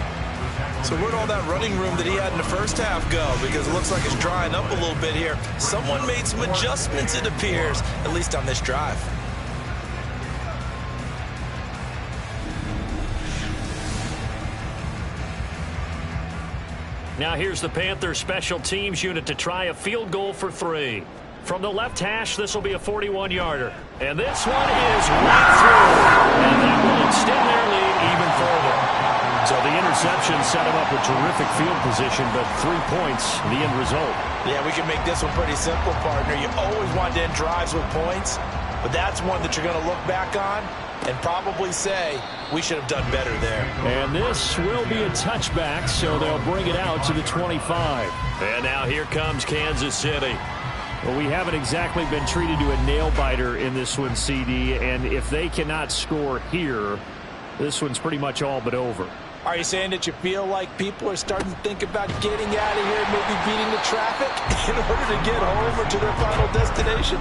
So where'd all that running room that he had in the first half go? Because it looks like it's drying up a little bit here. Someone made some adjustments, it appears, at least on this drive. Now here's the Panthers special teams unit to try a field goal for 3. From the left hash, this will be a 41-yarder. And this one is right through. And that will extend their lead even further. So the interception set him up with terrific field position, but 3 points, the end result. Yeah, we can make this one pretty simple, partner. You always want to end drives with points, but that's one that you're going to look back on and probably say, we should have done better there. And this will be a touchback, so they'll bring it out to the 25. And now here comes Kansas City. Well, we haven't exactly been treated to a nail-biter in this one, CD, and if they cannot score here, this one's pretty much all but over. Are you saying that you feel like people are starting to think about getting out of here, maybe beating the traffic in order to get home or to their final destination?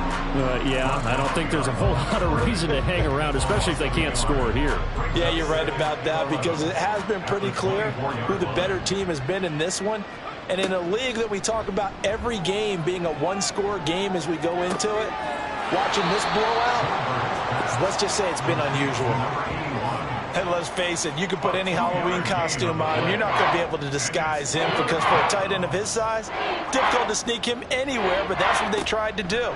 Yeah, I don't think there's a whole lot of reason to hang around, especially if they can't score here. Yeah, you're right about that, because it has been pretty clear who the better team has been in this one. And in a league that we talk about every game being a one-score game as we go into it, watching this blowout, let's just say it's been unusual. And let's face it, you can put any Halloween costume on him. You're not going to be able to disguise him, because for a tight end of his size, difficult to sneak him anywhere, but that's what they tried to do.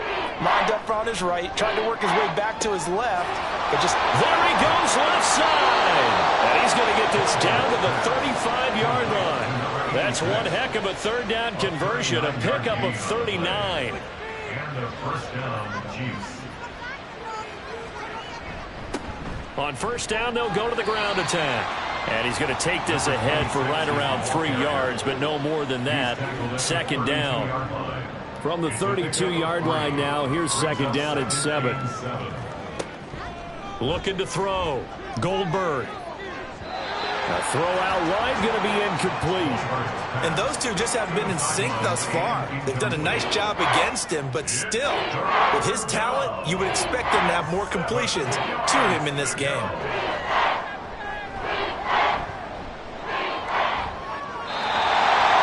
Lined up on his right, tried to work his way back to his left, but just... There he goes, left side! And he's going to get this down to the 35-yard line. That's one heck of a 3rd down conversion, a pickup of 39. And a first down, Chiefs. On 1st down, they'll go to the ground attack. And he's going to take this ahead for right around 3 yards, but no more than that. 2nd down. From the 32-yard line now, here's 2nd down and 7. Looking to throw. Goldberg. A throw out wide, going to be incomplete. And those two just haven't been in sync thus far. They've done a nice job against him, but still, with his talent, you would expect them to have more completions to him in this game.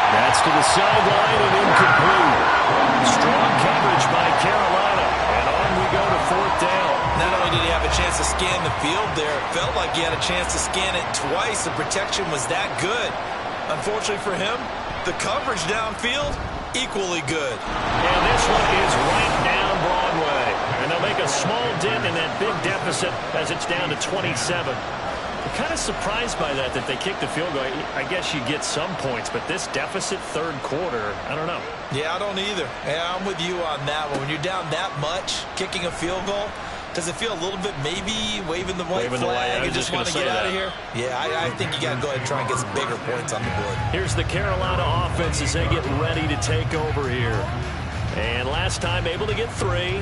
That's to the sideline and incomplete. Strong coverage by Carolina. And on we go to 4th down. Not only did he have a chance to scan the field there, it felt like he had a chance to scan it twice. The protection was that good. Unfortunately for him, the coverage downfield, equally good. And this one is right down Broadway. And they'll make a small dent in that big deficit as it's down to 27. I'm kind of surprised by that they kicked the field goal. I guess you get some points, but this deficit third quarter, I don't know. Yeah, I don't either. Yeah, I'm with you on that one. When you're down that much, kicking a field goal, does it feel a little bit maybe waving the white flag and just want to get out of here? Yeah, I think you got to go ahead and try and get some bigger points on the board. Here's the Carolina offense as they get ready to take over here. And last time able to get 3.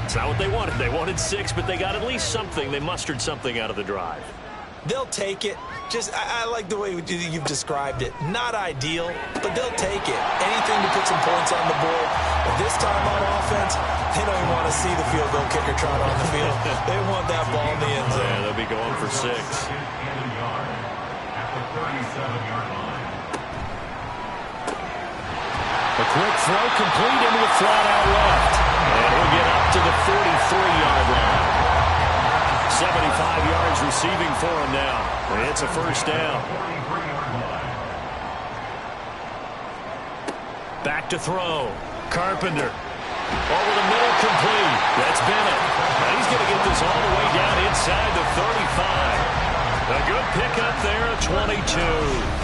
It's not what they wanted. They wanted 6, but they got at least something. They mustered something out of the drive. They'll take it. I like the way you've described it. Not ideal, but they'll take it. Anything to put some points on the board. But this time on offense, they don't even want to see the field goal kicker trot on the field. They want that ball in the end zone. Yeah, they'll be going for 6. At the 37-yard line. A quick throw complete into the flat out left. And he'll get up to the 43-yard line. 75 yards receiving for him now. It's a first down. Back to throw. Carpenter. Over the middle, complete. That's Bennett. And he's going to get this all the way down inside the 35. A good pickup there at 22.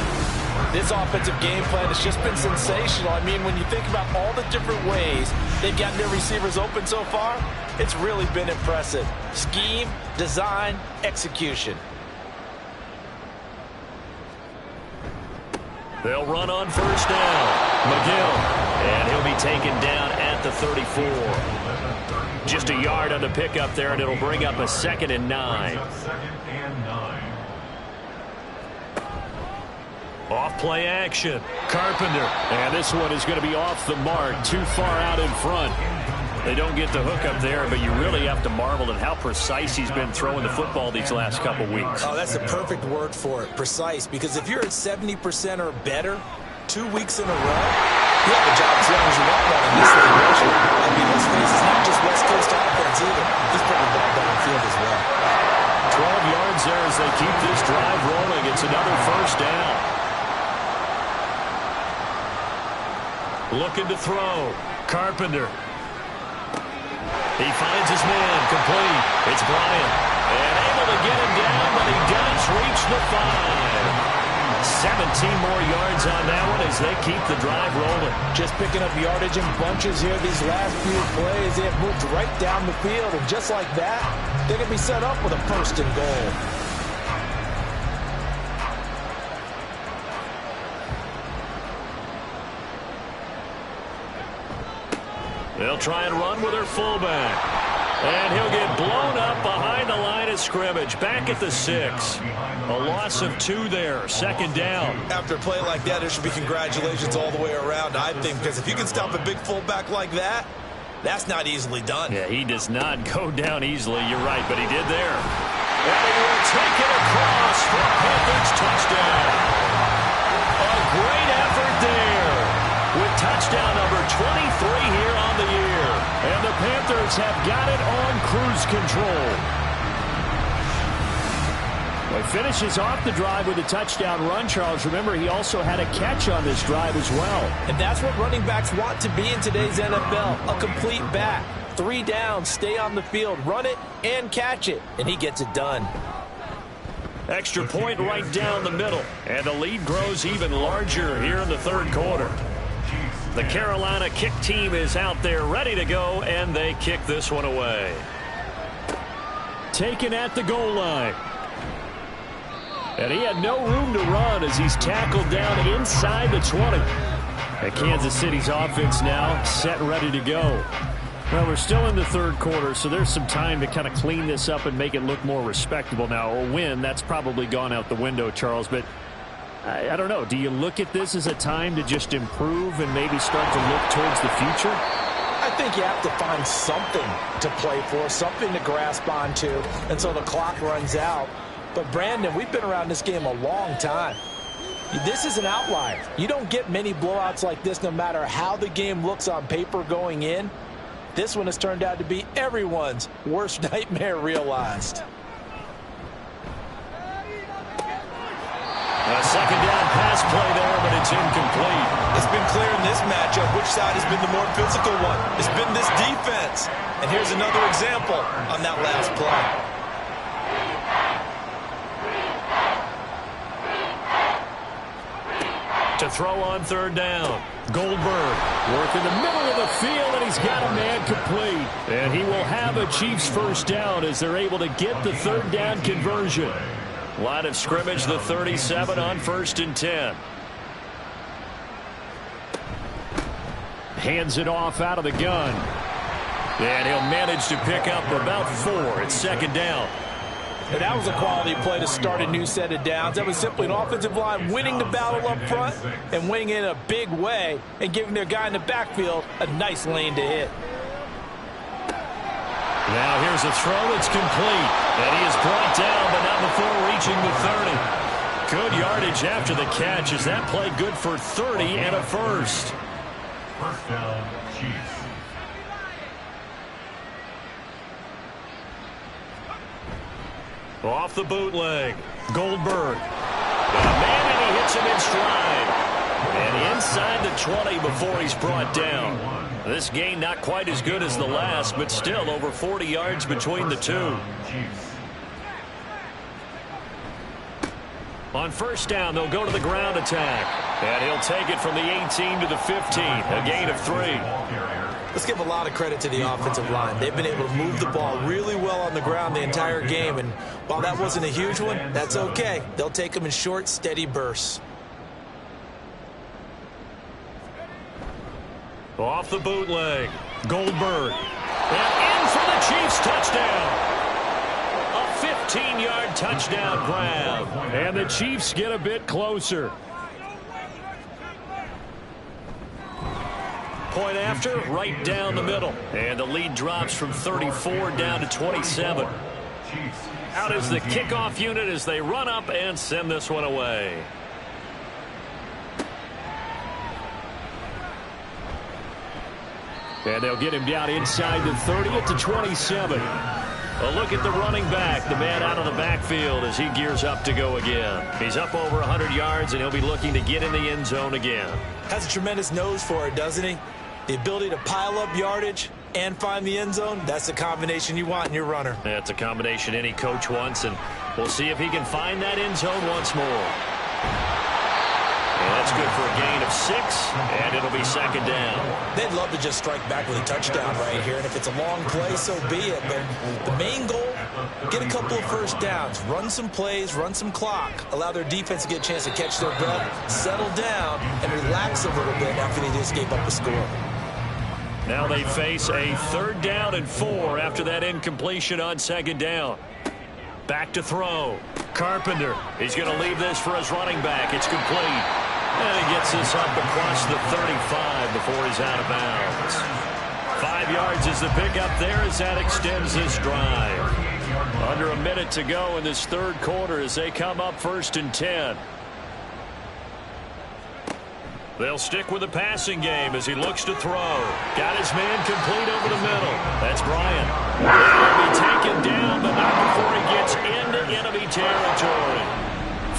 This offensive game plan has just been sensational. I mean, when you think about all the different ways they've gotten their receivers open so far, it's really been impressive. Scheme, design, execution. They'll run on first down. McGill. And he'll be taken down at the 34. Just a yard on the pickup there, and it'll bring up a 2nd and 9. Off-play action. Carpenter. And this one is going to be off the mark. Too far out in front. They don't get the hook up there, but you really have to marvel at how precise he's been throwing the football these last couple weeks. Oh, that's a perfect word for it, precise, because if you're at 70% or better 2 weeks in a row, you have a job as long as you want one in this league, don't you? I mean, let's face it, it's not just West Coast offense either. He's putting the ball downfield as well. 12 yards there as they keep this drive rolling. It's another first down. Looking to throw. Carpenter. He finds his man. Complete. It's Bryant. And able to get him down, but he does reach the 5. 17 more yards on that one as they keep the drive rolling. Just picking up yardage in bunches here these last few plays. They have moved right down the field, and just like that, they're going to be set up with a 1st and goal. They'll try and run with their fullback. And he'll get blown up behind the line of scrimmage. Back at the 6. A loss of 2 there. 2nd down. After a play like that, there should be congratulations all the way around, I think, because if you can stop a big fullback like that, that's not easily done. Yeah, he does not go down easily. You're right, but he did there. And he will take it across for Panthers touchdown. A great effort there. With touchdown number 23 here on the year. And the Panthers have got it on cruise control. Well, he finishes off the drive with a touchdown run, Charles. Remember, he also had a catch on this drive as well. And that's what running backs want to be in today's NFL. A complete back. 3 downs, stay on the field, run it, and catch it. And he gets it done. Extra point right down the middle. And the lead grows even larger here in the third quarter. The Carolina kick team is out there ready to go, and they kick this one away. Taken at the goal line. And he had no room to run as he's tackled down inside the 20. And Kansas City's offense now set ready to go. Well, we're still in the third quarter, so there's some time to kind of clean this up and make it look more respectable now. A win, that's probably gone out the window, Charles, but I don't know. Do you look at this as a time to just improve and maybe start to look towards the future? I think you have to find something to play for, something to grasp onto until the clock runs out. But, Brandon, we've been around this game a long time. This is an outlier. You don't get many blowouts like this no matter how the game looks on paper going in. This one has turned out to be everyone's worst nightmare realized. A second down pass play there, but it's incomplete. It's been clear in this this matchup, which side has been the more physical one? It's been this defense. And here's another example on that last play. To throw on third down. Goldberg working the middle of the field, and he's got a man complete. And he will have a Chiefs first down as they're able to get the third down conversion. Line of scrimmage, the 37 on 1st and 10. Hands it off out of the gun. And he'll manage to pick up about 4. It's 2nd down. And that was a quality play to start a new set of downs. That was simply an offensive line winning the battle up front and winning in a big way and giving their guy in the backfield a nice lane to hit. Now here's a throw that's complete. And he is brought down, but not before reaching the 30. Good yardage after the catch. Is that play good for 30 and a first? First down, Chiefs. Off the bootleg. Goldberg. Man, and he hits him in stride. And inside the 20 before he's brought down. This gain not quite as good as the last, but still over 40 yards between the two. On first down, they'll go to the ground attack. And he'll take it from the 18 to the 15. A gain of 3. Let's give a lot of credit to the offensive line. They've been able to move the ball really well on the ground the entire game. And while that wasn't a huge one, that's okay. They'll take them in short, steady bursts. Off the bootleg. Goldberg. And in for the Chiefs touchdown. A 15-yard touchdown grab. And the Chiefs get a bit closer. Point after, right down the middle. And the lead drops from 34 down to 27. Out is the kickoff unit as they run up and send this one away. And they'll get him down inside the 30 to 27. A look at the running back, the man out of the backfield as he gears up to go again. He's up over 100 yards, and he'll be looking to get in the end zone again. Has a tremendous nose for it, doesn't he? The ability to pile up yardage and find the end zone, that's the combination you want in your runner. That's a combination any coach wants, and we'll see if he can find that end zone once more. And that's good for a gain of 6, and it'll be 2nd down. They'd love to just strike back with a touchdown right here, and if it's a long play, so be it. But the main goal, get a couple of first downs, run some plays, run some clock, allow their defense to get a chance to catch their breath, settle down, and relax a little bit after they just gave up a score. Now they face a 3rd down and 4 after that incompletion on 2nd down. Back to throw. Carpenter. He's going to leave this for his running back. It's complete. And he gets this up across the 35 before he's out of bounds. 5 yards is the pickup there as that extends this drive. Under a minute to go in this 3rd quarter as they come up 1st and 10. They'll stick with the passing game as he looks to throw. Got his man complete over the middle. That's Bryant. He'll be taken down, but not before he gets into enemy territory.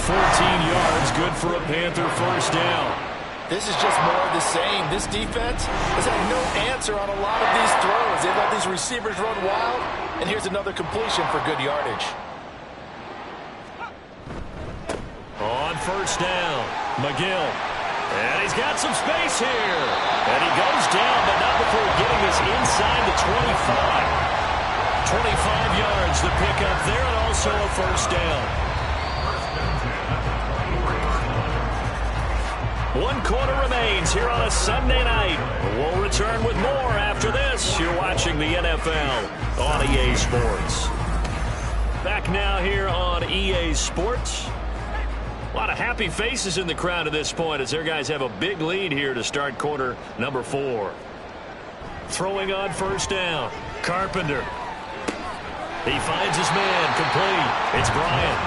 14 yards, good for a Panther first down. This is just more of the same. This defense has had no answer on a lot of these throws. They've let these receivers run wild, and here's another completion for good yardage. On first down, McGill. And he's got some space here. And he goes down, but not before getting this inside the 25. 25 yards, the pickup there, and also a first down. 1 quarter remains here on a Sunday night. We'll return with more after this. You're watching the NFL on EA Sports. Back now here on EA Sports. A lot of happy faces in the crowd at this point as their guys have a big lead here to start quarter number 4. Throwing on first down. Carpenter. He finds his man complete. It's Bryant.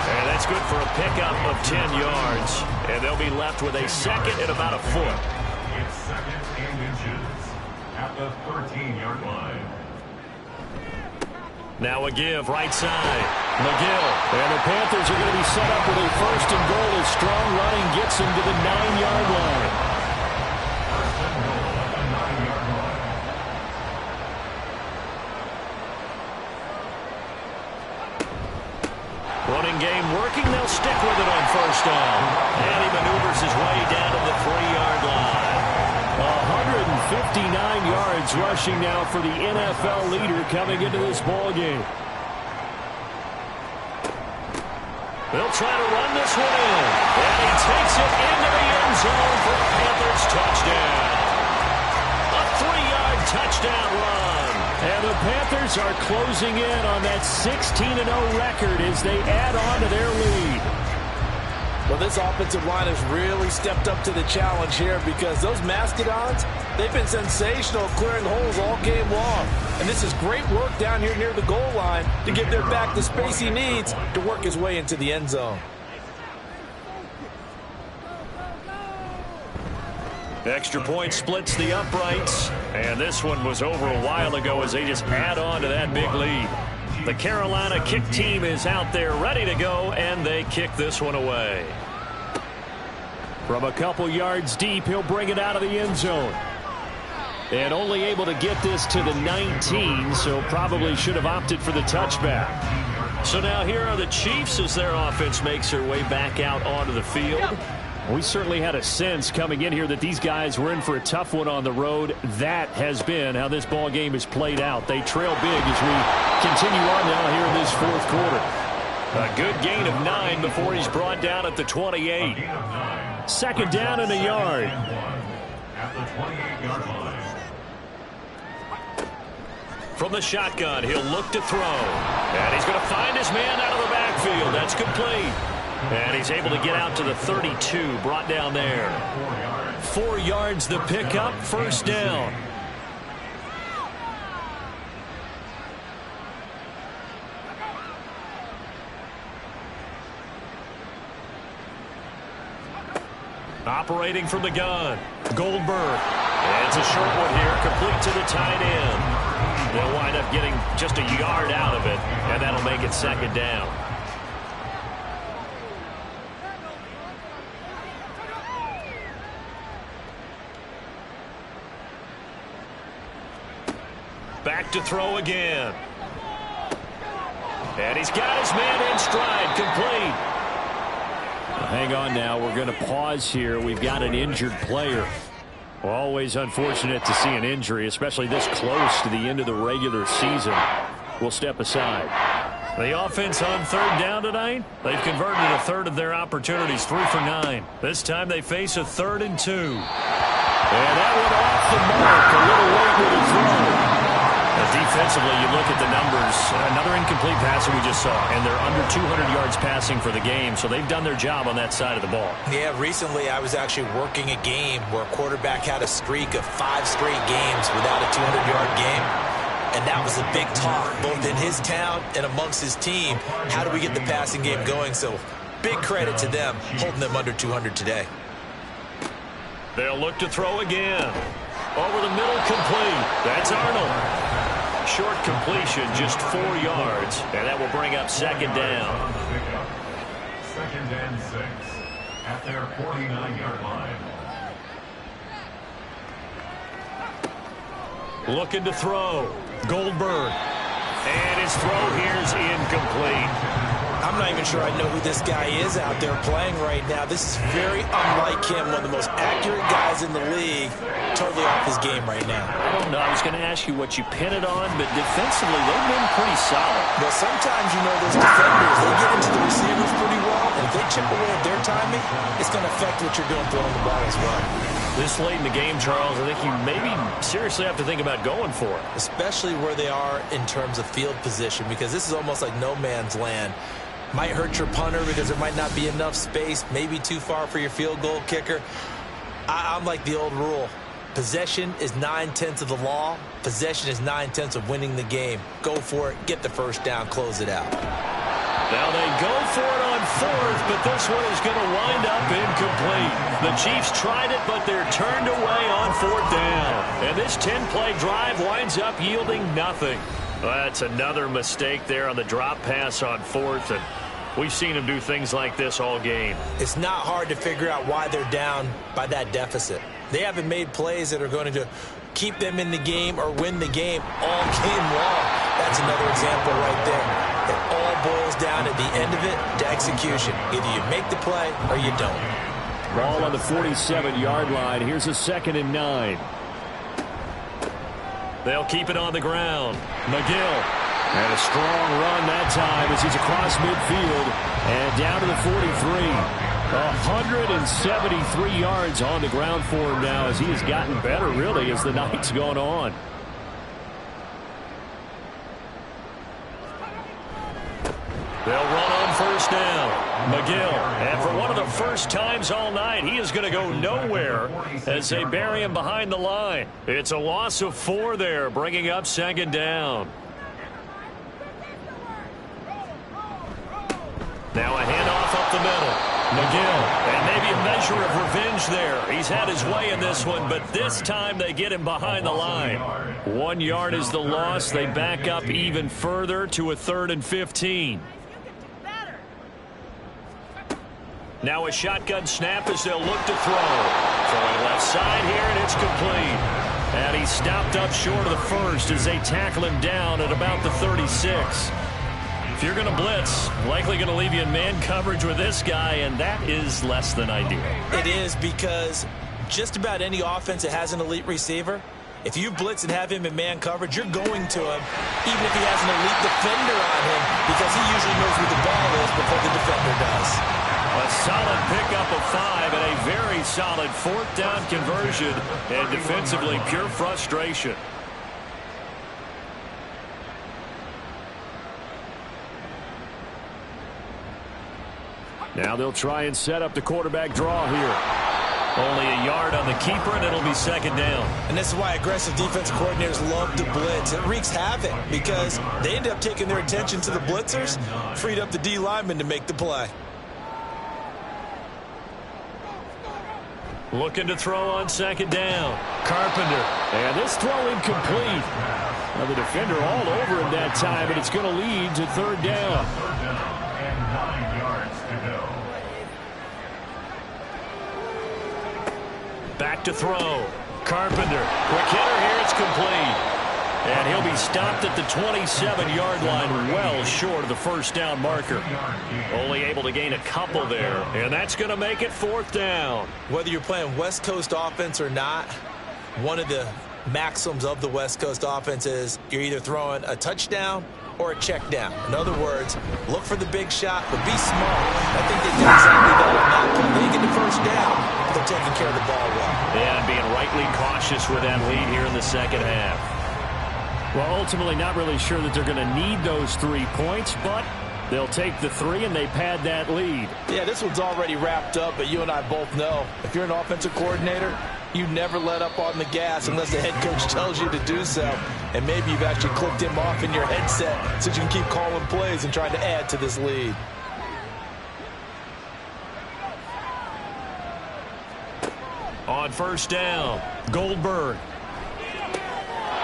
And that's good for a pickup of 10 yards. And they'll be left with a 2nd and about a foot. It's 2nd and inches at the 13-yard line. Now a give right side. McGill. And the Panthers are going to be set up with a 1st and goal as strong running gets them to the 9-yard line. running game working. They'll stick with it on first down. And he maneuvers his way down to the 3-yard line. 159 yards rushing now for the NFL leader coming into this ball game. They'll try to run this one in. And he takes it into the end zone for a Panthers touchdown. A 3-yard touchdown run. And the Panthers are closing in on that 16-0 record as they add on to their lead. Well, this offensive line has really stepped up to the challenge here because those Mastodons, they've been sensational clearing holes all game long. And this is great work down here near the goal line to give their back the space he needs to work his way into the end zone. Extra point splits the uprights. And this one was over a while ago as they just add on to that big lead. The Carolina kick team is out there ready to go, and they kick this one away. From a couple yards deep, he'll bring it out of the end zone. And only able to get this to the 19, so probably should have opted for the touchback. So now here are the Chiefs as their offense makes their way back out onto the field. We certainly had a sense coming in here that these guys were in for a tough one on the road. That has been how this ball game is played out. They trail big as we continue on now here in this fourth quarter. A good gain of 9 before he's brought down at the 28. Second down and a yard. At the 28-yard line. From the shotgun, he'll look to throw. And he's going to find his man out of the backfield. That's complete. And he's able to get out to the 32, brought down there. 4 yards the pickup, first down. Operating from the gun, Goldberg. And it's a short one here, complete to the tight end. They'll wind up getting just a yard out of it, and that'll make it second down. Back to throw again. And he's got his man in stride, complete. Hang on now. We're going to pause here. We've got an injured player. Always unfortunate to see an injury, especially this close to the end of the regular season. We'll step aside. The offense on third down tonight, they've converted a third of their opportunities, 3 for 9. This time they face a 3rd and 2. And that went off the mark. A little late with the throw. Defensively, you look at the numbers. Another incomplete pass that we just saw, and they're under 200 yards passing for the game, so they've done their job on that side of the ball. Yeah, recently I was actually working a game where a quarterback had a streak of 5 straight games without a 200-yard game, and that was a big talk, both in his town and amongst his team. How do we get the passing game going? So big credit to them, holding them under 200 today. They'll look to throw again. Over the middle, complete. That's Arnold. Short completion, just 4 yards, and that will bring up second down. Second and 6 at their 49-yard line. Looking to throw. Goldberg. And his throw here is incomplete. I'm not even sure I know who this guy is out there playing right now. This is very unlike him, one of the most accurate guys in the league. Totally off his game right now. I don't know. I was going to ask you what you pin it on, but defensively, they've been pretty solid. Well, sometimes, you know, those defenders, they get into the receivers pretty well, and if they chip away at their timing, it's going to affect what you're doing throwing the ball as well. This late in the game, Charles, I think you maybe seriously have to think about going for it. Especially where they are in terms of field position, because this is almost like no man's land. Might hurt your punter because there might not be enough space, maybe too far for your field goal kicker. I'm like the old rule. Possession is 9/10 of the law. Possession is 9/10 of winning the game. Go for it, get the first down, close it out. Now they go for it on fourth, but this one is going to wind up incomplete. The Chiefs tried it, but they're turned away on fourth down. And this 10-play drive winds up yielding nothing. Well, that's another mistake there on the drop pass on fourth, and we've seen them do things like this all game. It's not hard to figure out why they're down by that deficit. They haven't made plays that are going to keep them in the game or win the game all game long. That's another example right there. They're all all boils down at the end of it to execution. Either you make the play or you don't. Ball on the 47-yard line. Here's a 2nd and 9. They'll keep it on the ground. McGill. And a strong run that time as he's across midfield and down to the 43. 173 yards on the ground for him now as he has gotten better, really, as the night's gone on. They'll run on first down. McGill, and for one of the first times all night, he is going to go nowhere as they bury him behind the line. It's a loss of 4 there, bringing up 2nd down. Now a handoff up the middle. McGill, and maybe a measure of revenge there. He's had his way in this one, but this time they get him behind the line. 1 yard is the loss. They back up even further to a 3rd and 15. Now a shotgun snap as they'll look to throw. Throwing left side here, and it's complete. And he's stopped up short of the first as they tackle him down at about the 36. If you're going to blitz, likely going to leave you in man coverage with this guy, and that is less than ideal. It is, because just about any offense that has an elite receiver, if you blitz and have him in man coverage, you're going to him, even if he has an elite defender on him, because he usually knows where the ball is before the defender does. A solid pickup of 5 and a very solid 4th down conversion, and defensively pure frustration. Now they'll try and set up the quarterback draw here. Only a yard on the keeper, and it'll be 2nd down. And this is why aggressive defensive coordinators love to blitz. It wreaks havoc because they end up taking their attention to the blitzers, freed up the D lineman to make the play. Looking to throw on 2nd down. Carpenter. And this throw incomplete. Now the defender all over him that time, and it's going to lead to 3rd down. And 9 yards to go. Back to throw. Carpenter. Quick hitter here. It's complete. And he'll be stopped at the 27-yard line, well short of the 1st down marker. Only able to gain a couple there, and that's going to make it 4th down. Whether you're playing West Coast offense or not, one of the maxims of the West Coast offense is you're either throwing a touchdown or a check down. In other words, look for the big shot, but be smart. I think they did exactly that on that play. They get the 1st down, but they're taking care of the ball well. And being rightly cautious with that lead here in the 2nd half. Well, ultimately not really sure that they're going to need those 3 points, but they'll take the 3 and they pad that lead. Yeah, this one's already wrapped up, but you and I both know if you're an offensive coordinator, you never let up on the gas unless the head coach tells you to do so. And maybe you've actually clicked him off in your headset so you can keep calling plays and trying to add to this lead. On 1st down, Goldberg.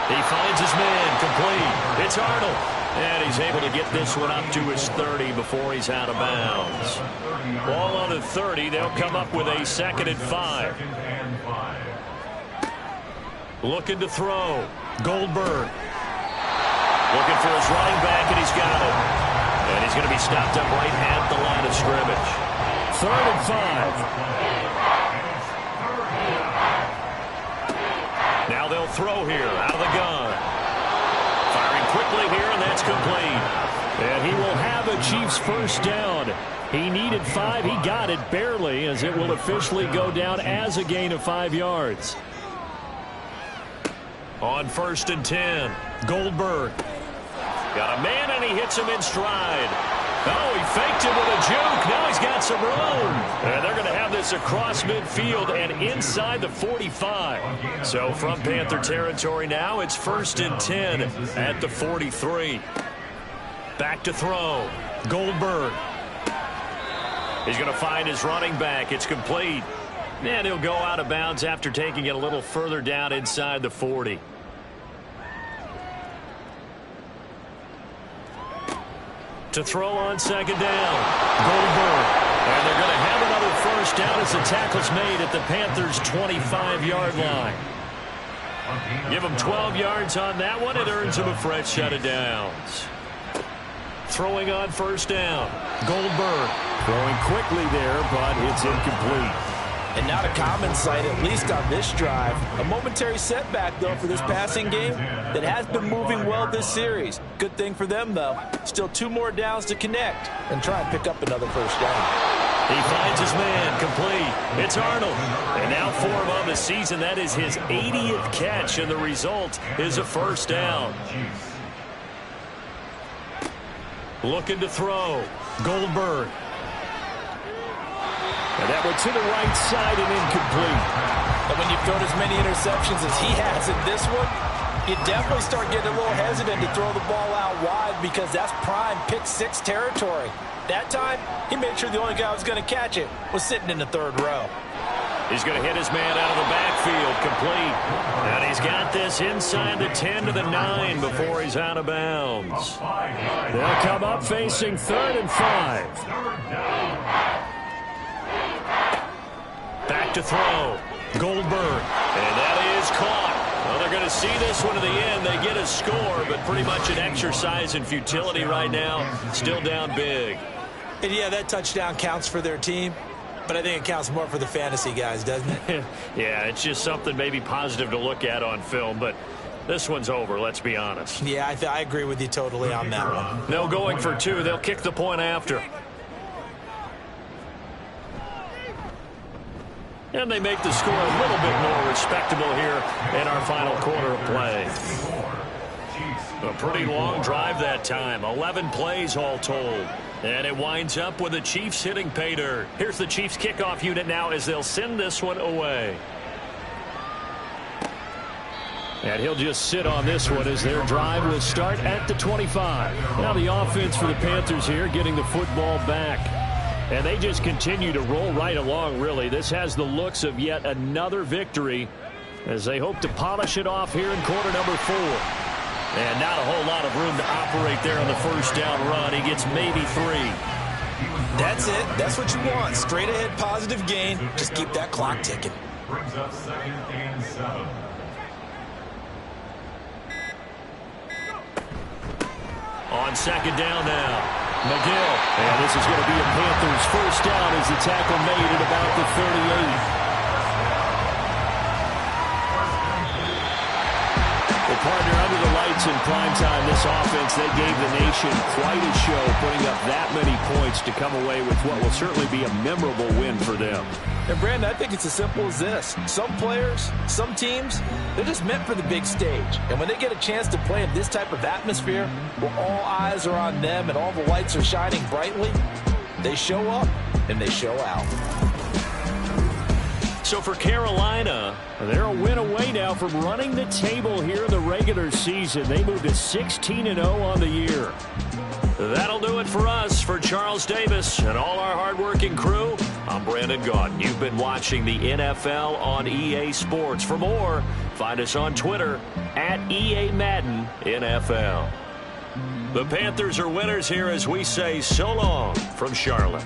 He finds his man, complete. It's Arnold. And he's able to get this one up to his 30 before he's out of bounds. Ball on the 30. They'll come up with a 2nd and 5. Looking to throw. Goldberg. Looking for his running back, and he's got it. And he's going to be stopped up right at the line of scrimmage. 3rd and 5. Now they'll throw here out of the gun. Firing quickly here, and that's complete. And he will have a Chiefs 1st down. He needed 5. He got it barely, as it will officially go down as a gain of 5 yards. On 1st and 10, Goldberg. Got a man, and he hits him in stride. Oh, he faked him with a juke. Now he's got some room. And they're going to have this across midfield and inside the 45. So from Panther territory now, it's 1st and 10 at the 43. Back to throw. Goldberg. He's going to find his running back. It's complete. And he'll go out of bounds after taking it a little further down inside the 40. To throw on 2nd down. Goldberg. And they're going to have another 1st down as the tackle's made at the Panthers' 25-yard line. Give them 12 yards on that one. It earns them a fresh set of downs. throwing on first down. Goldberg throwing quickly there, but it's incomplete. And not a common sight, at least on this drive. A momentary setback, though, for this passing game that has been moving well this series. Good thing for them, though. Still 2 more downs to connect and try and pick up another first down. He finds his man, complete. It's Arnold. And now 4 on the season. That is his 80th catch, and the result is a first down. Looking to throw. Goldberg. And that went to the right side and incomplete. And when you've thrown as many interceptions as he has in this one, you definitely start getting a little hesitant to throw the ball out wide because that's prime pick 6 territory. That time, he made sure the only guy who was going to catch it was sitting in the 3rd row. He's going to hit his man out of the backfield, complete. And he's got this inside the 10 to the 9 before he's out of bounds. They'll come up facing 3rd and 5. Back to throw. Goldberg. And that is caught. Well, they're going to see this one to the end. They get a score, but pretty much an exercise in futility right now. Still down big. And yeah, that touchdown counts for their team, but I think it counts more for the fantasy guys, doesn't it? Yeah, it's just something maybe positive to look at on film, but this one's over, let's be honest. Yeah, I agree with you totally on that one. They'll going for 2. They'll kick the point after. And they make the score a little bit more respectable here in our final quarter of play. A pretty long drive that time. 11 plays all told. And it winds up with the Chiefs hitting pay dirt. Here's the Chiefs kickoff unit now as they'll send this one away. And he'll just sit on this one as their drive will start at the 25. Now the offense for the Panthers here getting the football back. And they just continue to roll right along, really. This has the looks of yet another victory as they hope to polish it off here in quarter number 4. And not a whole lot of room to operate there on the first down run. He gets maybe 3. That's it. That's what you want. Straight ahead positive gain. Just keep that clock ticking. Brings up 2nd and 7. On 2nd down now. McGill. And this is going to be a Panthers first down as the tackle made at about the 38. Well, partner, under the lights in primetime, this offense, they gave the nation quite a show, putting up that many points to come away with what will certainly be a memorable win for them. And, Brandon, I think it's as simple as this. Some players, some teams, they're just meant for the big stage. And when they get a chance to play in this type of atmosphere where all eyes are on them and all the lights are shining brightly, they show up and they show out. So for Carolina, they're a win away now from running the table here in the regular season. They moved to 16-0 on the year. That'll do it for us. For Charles Davis and all our hardworking crew, I'm Brandon Gaudin. You've been watching the NFL on EA Sports. For more, find us on Twitter at EA Madden NFL. The Panthers are winners here as we say so long from Charlotte.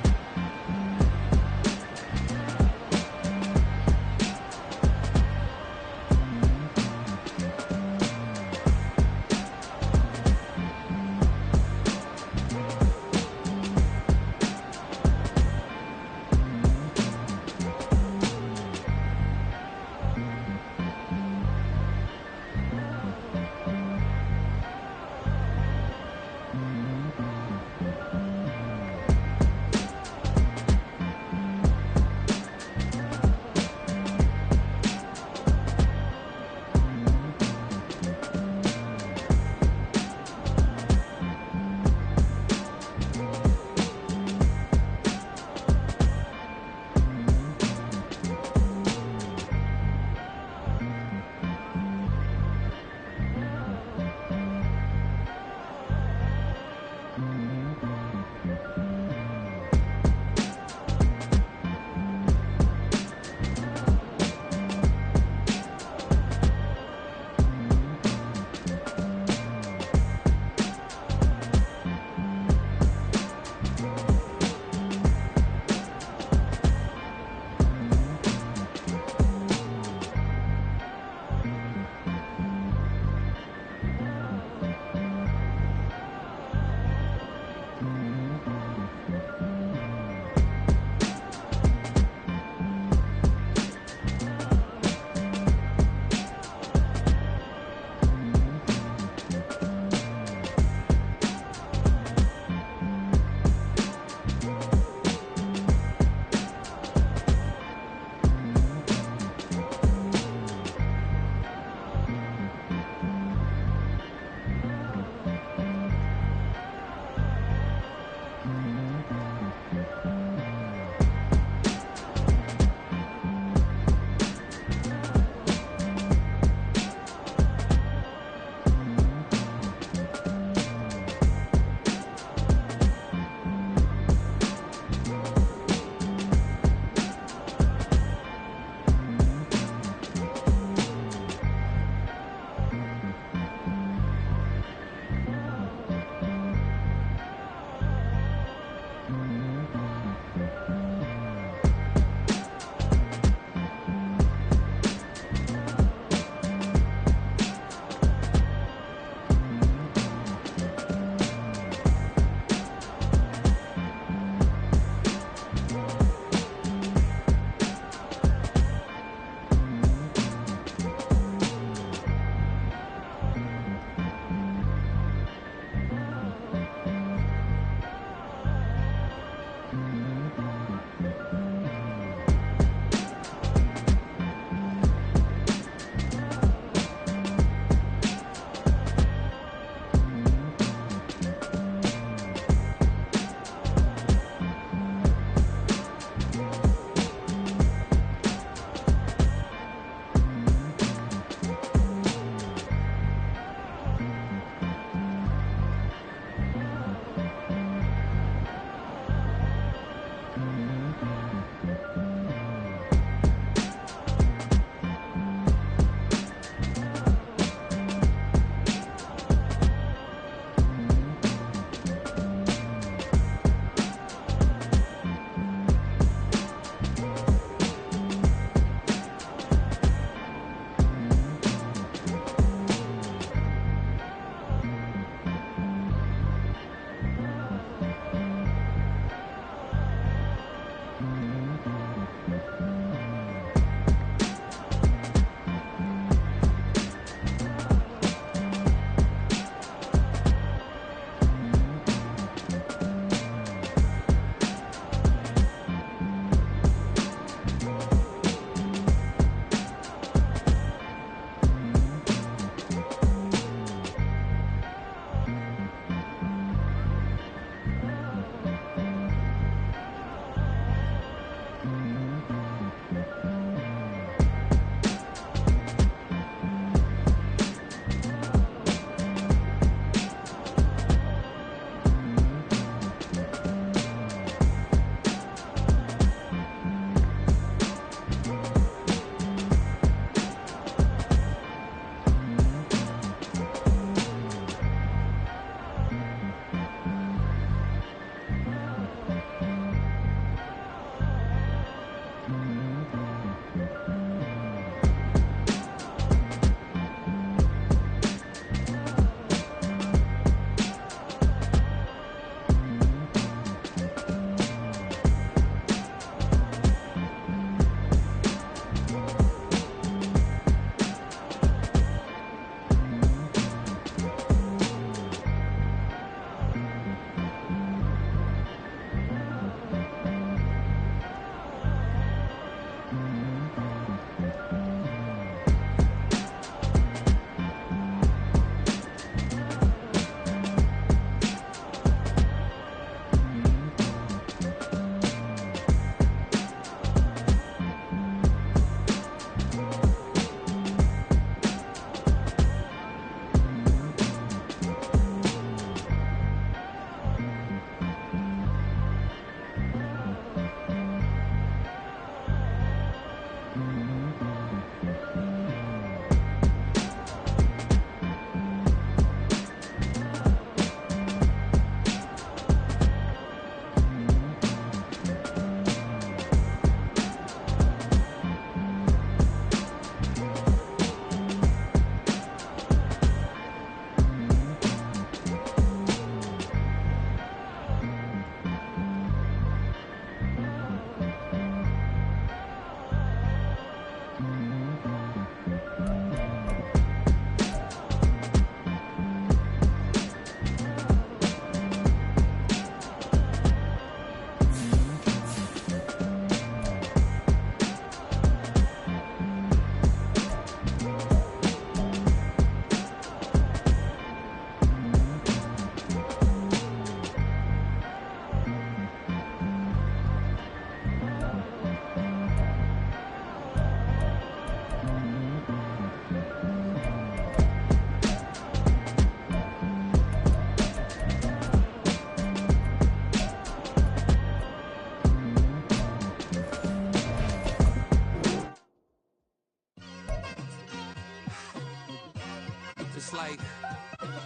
It's like,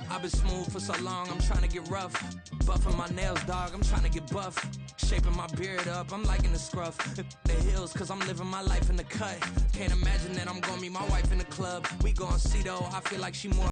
I've been smooth for so long, I'm trying to get rough. Buffing my nails, dog, I'm trying to get buff. Shaping my beard up, I'm liking the scruff. The hills, cause I'm living my life in the cut. Can't imagine that I'm gonna meet my wife in the club. We gon' see though, I feel like she more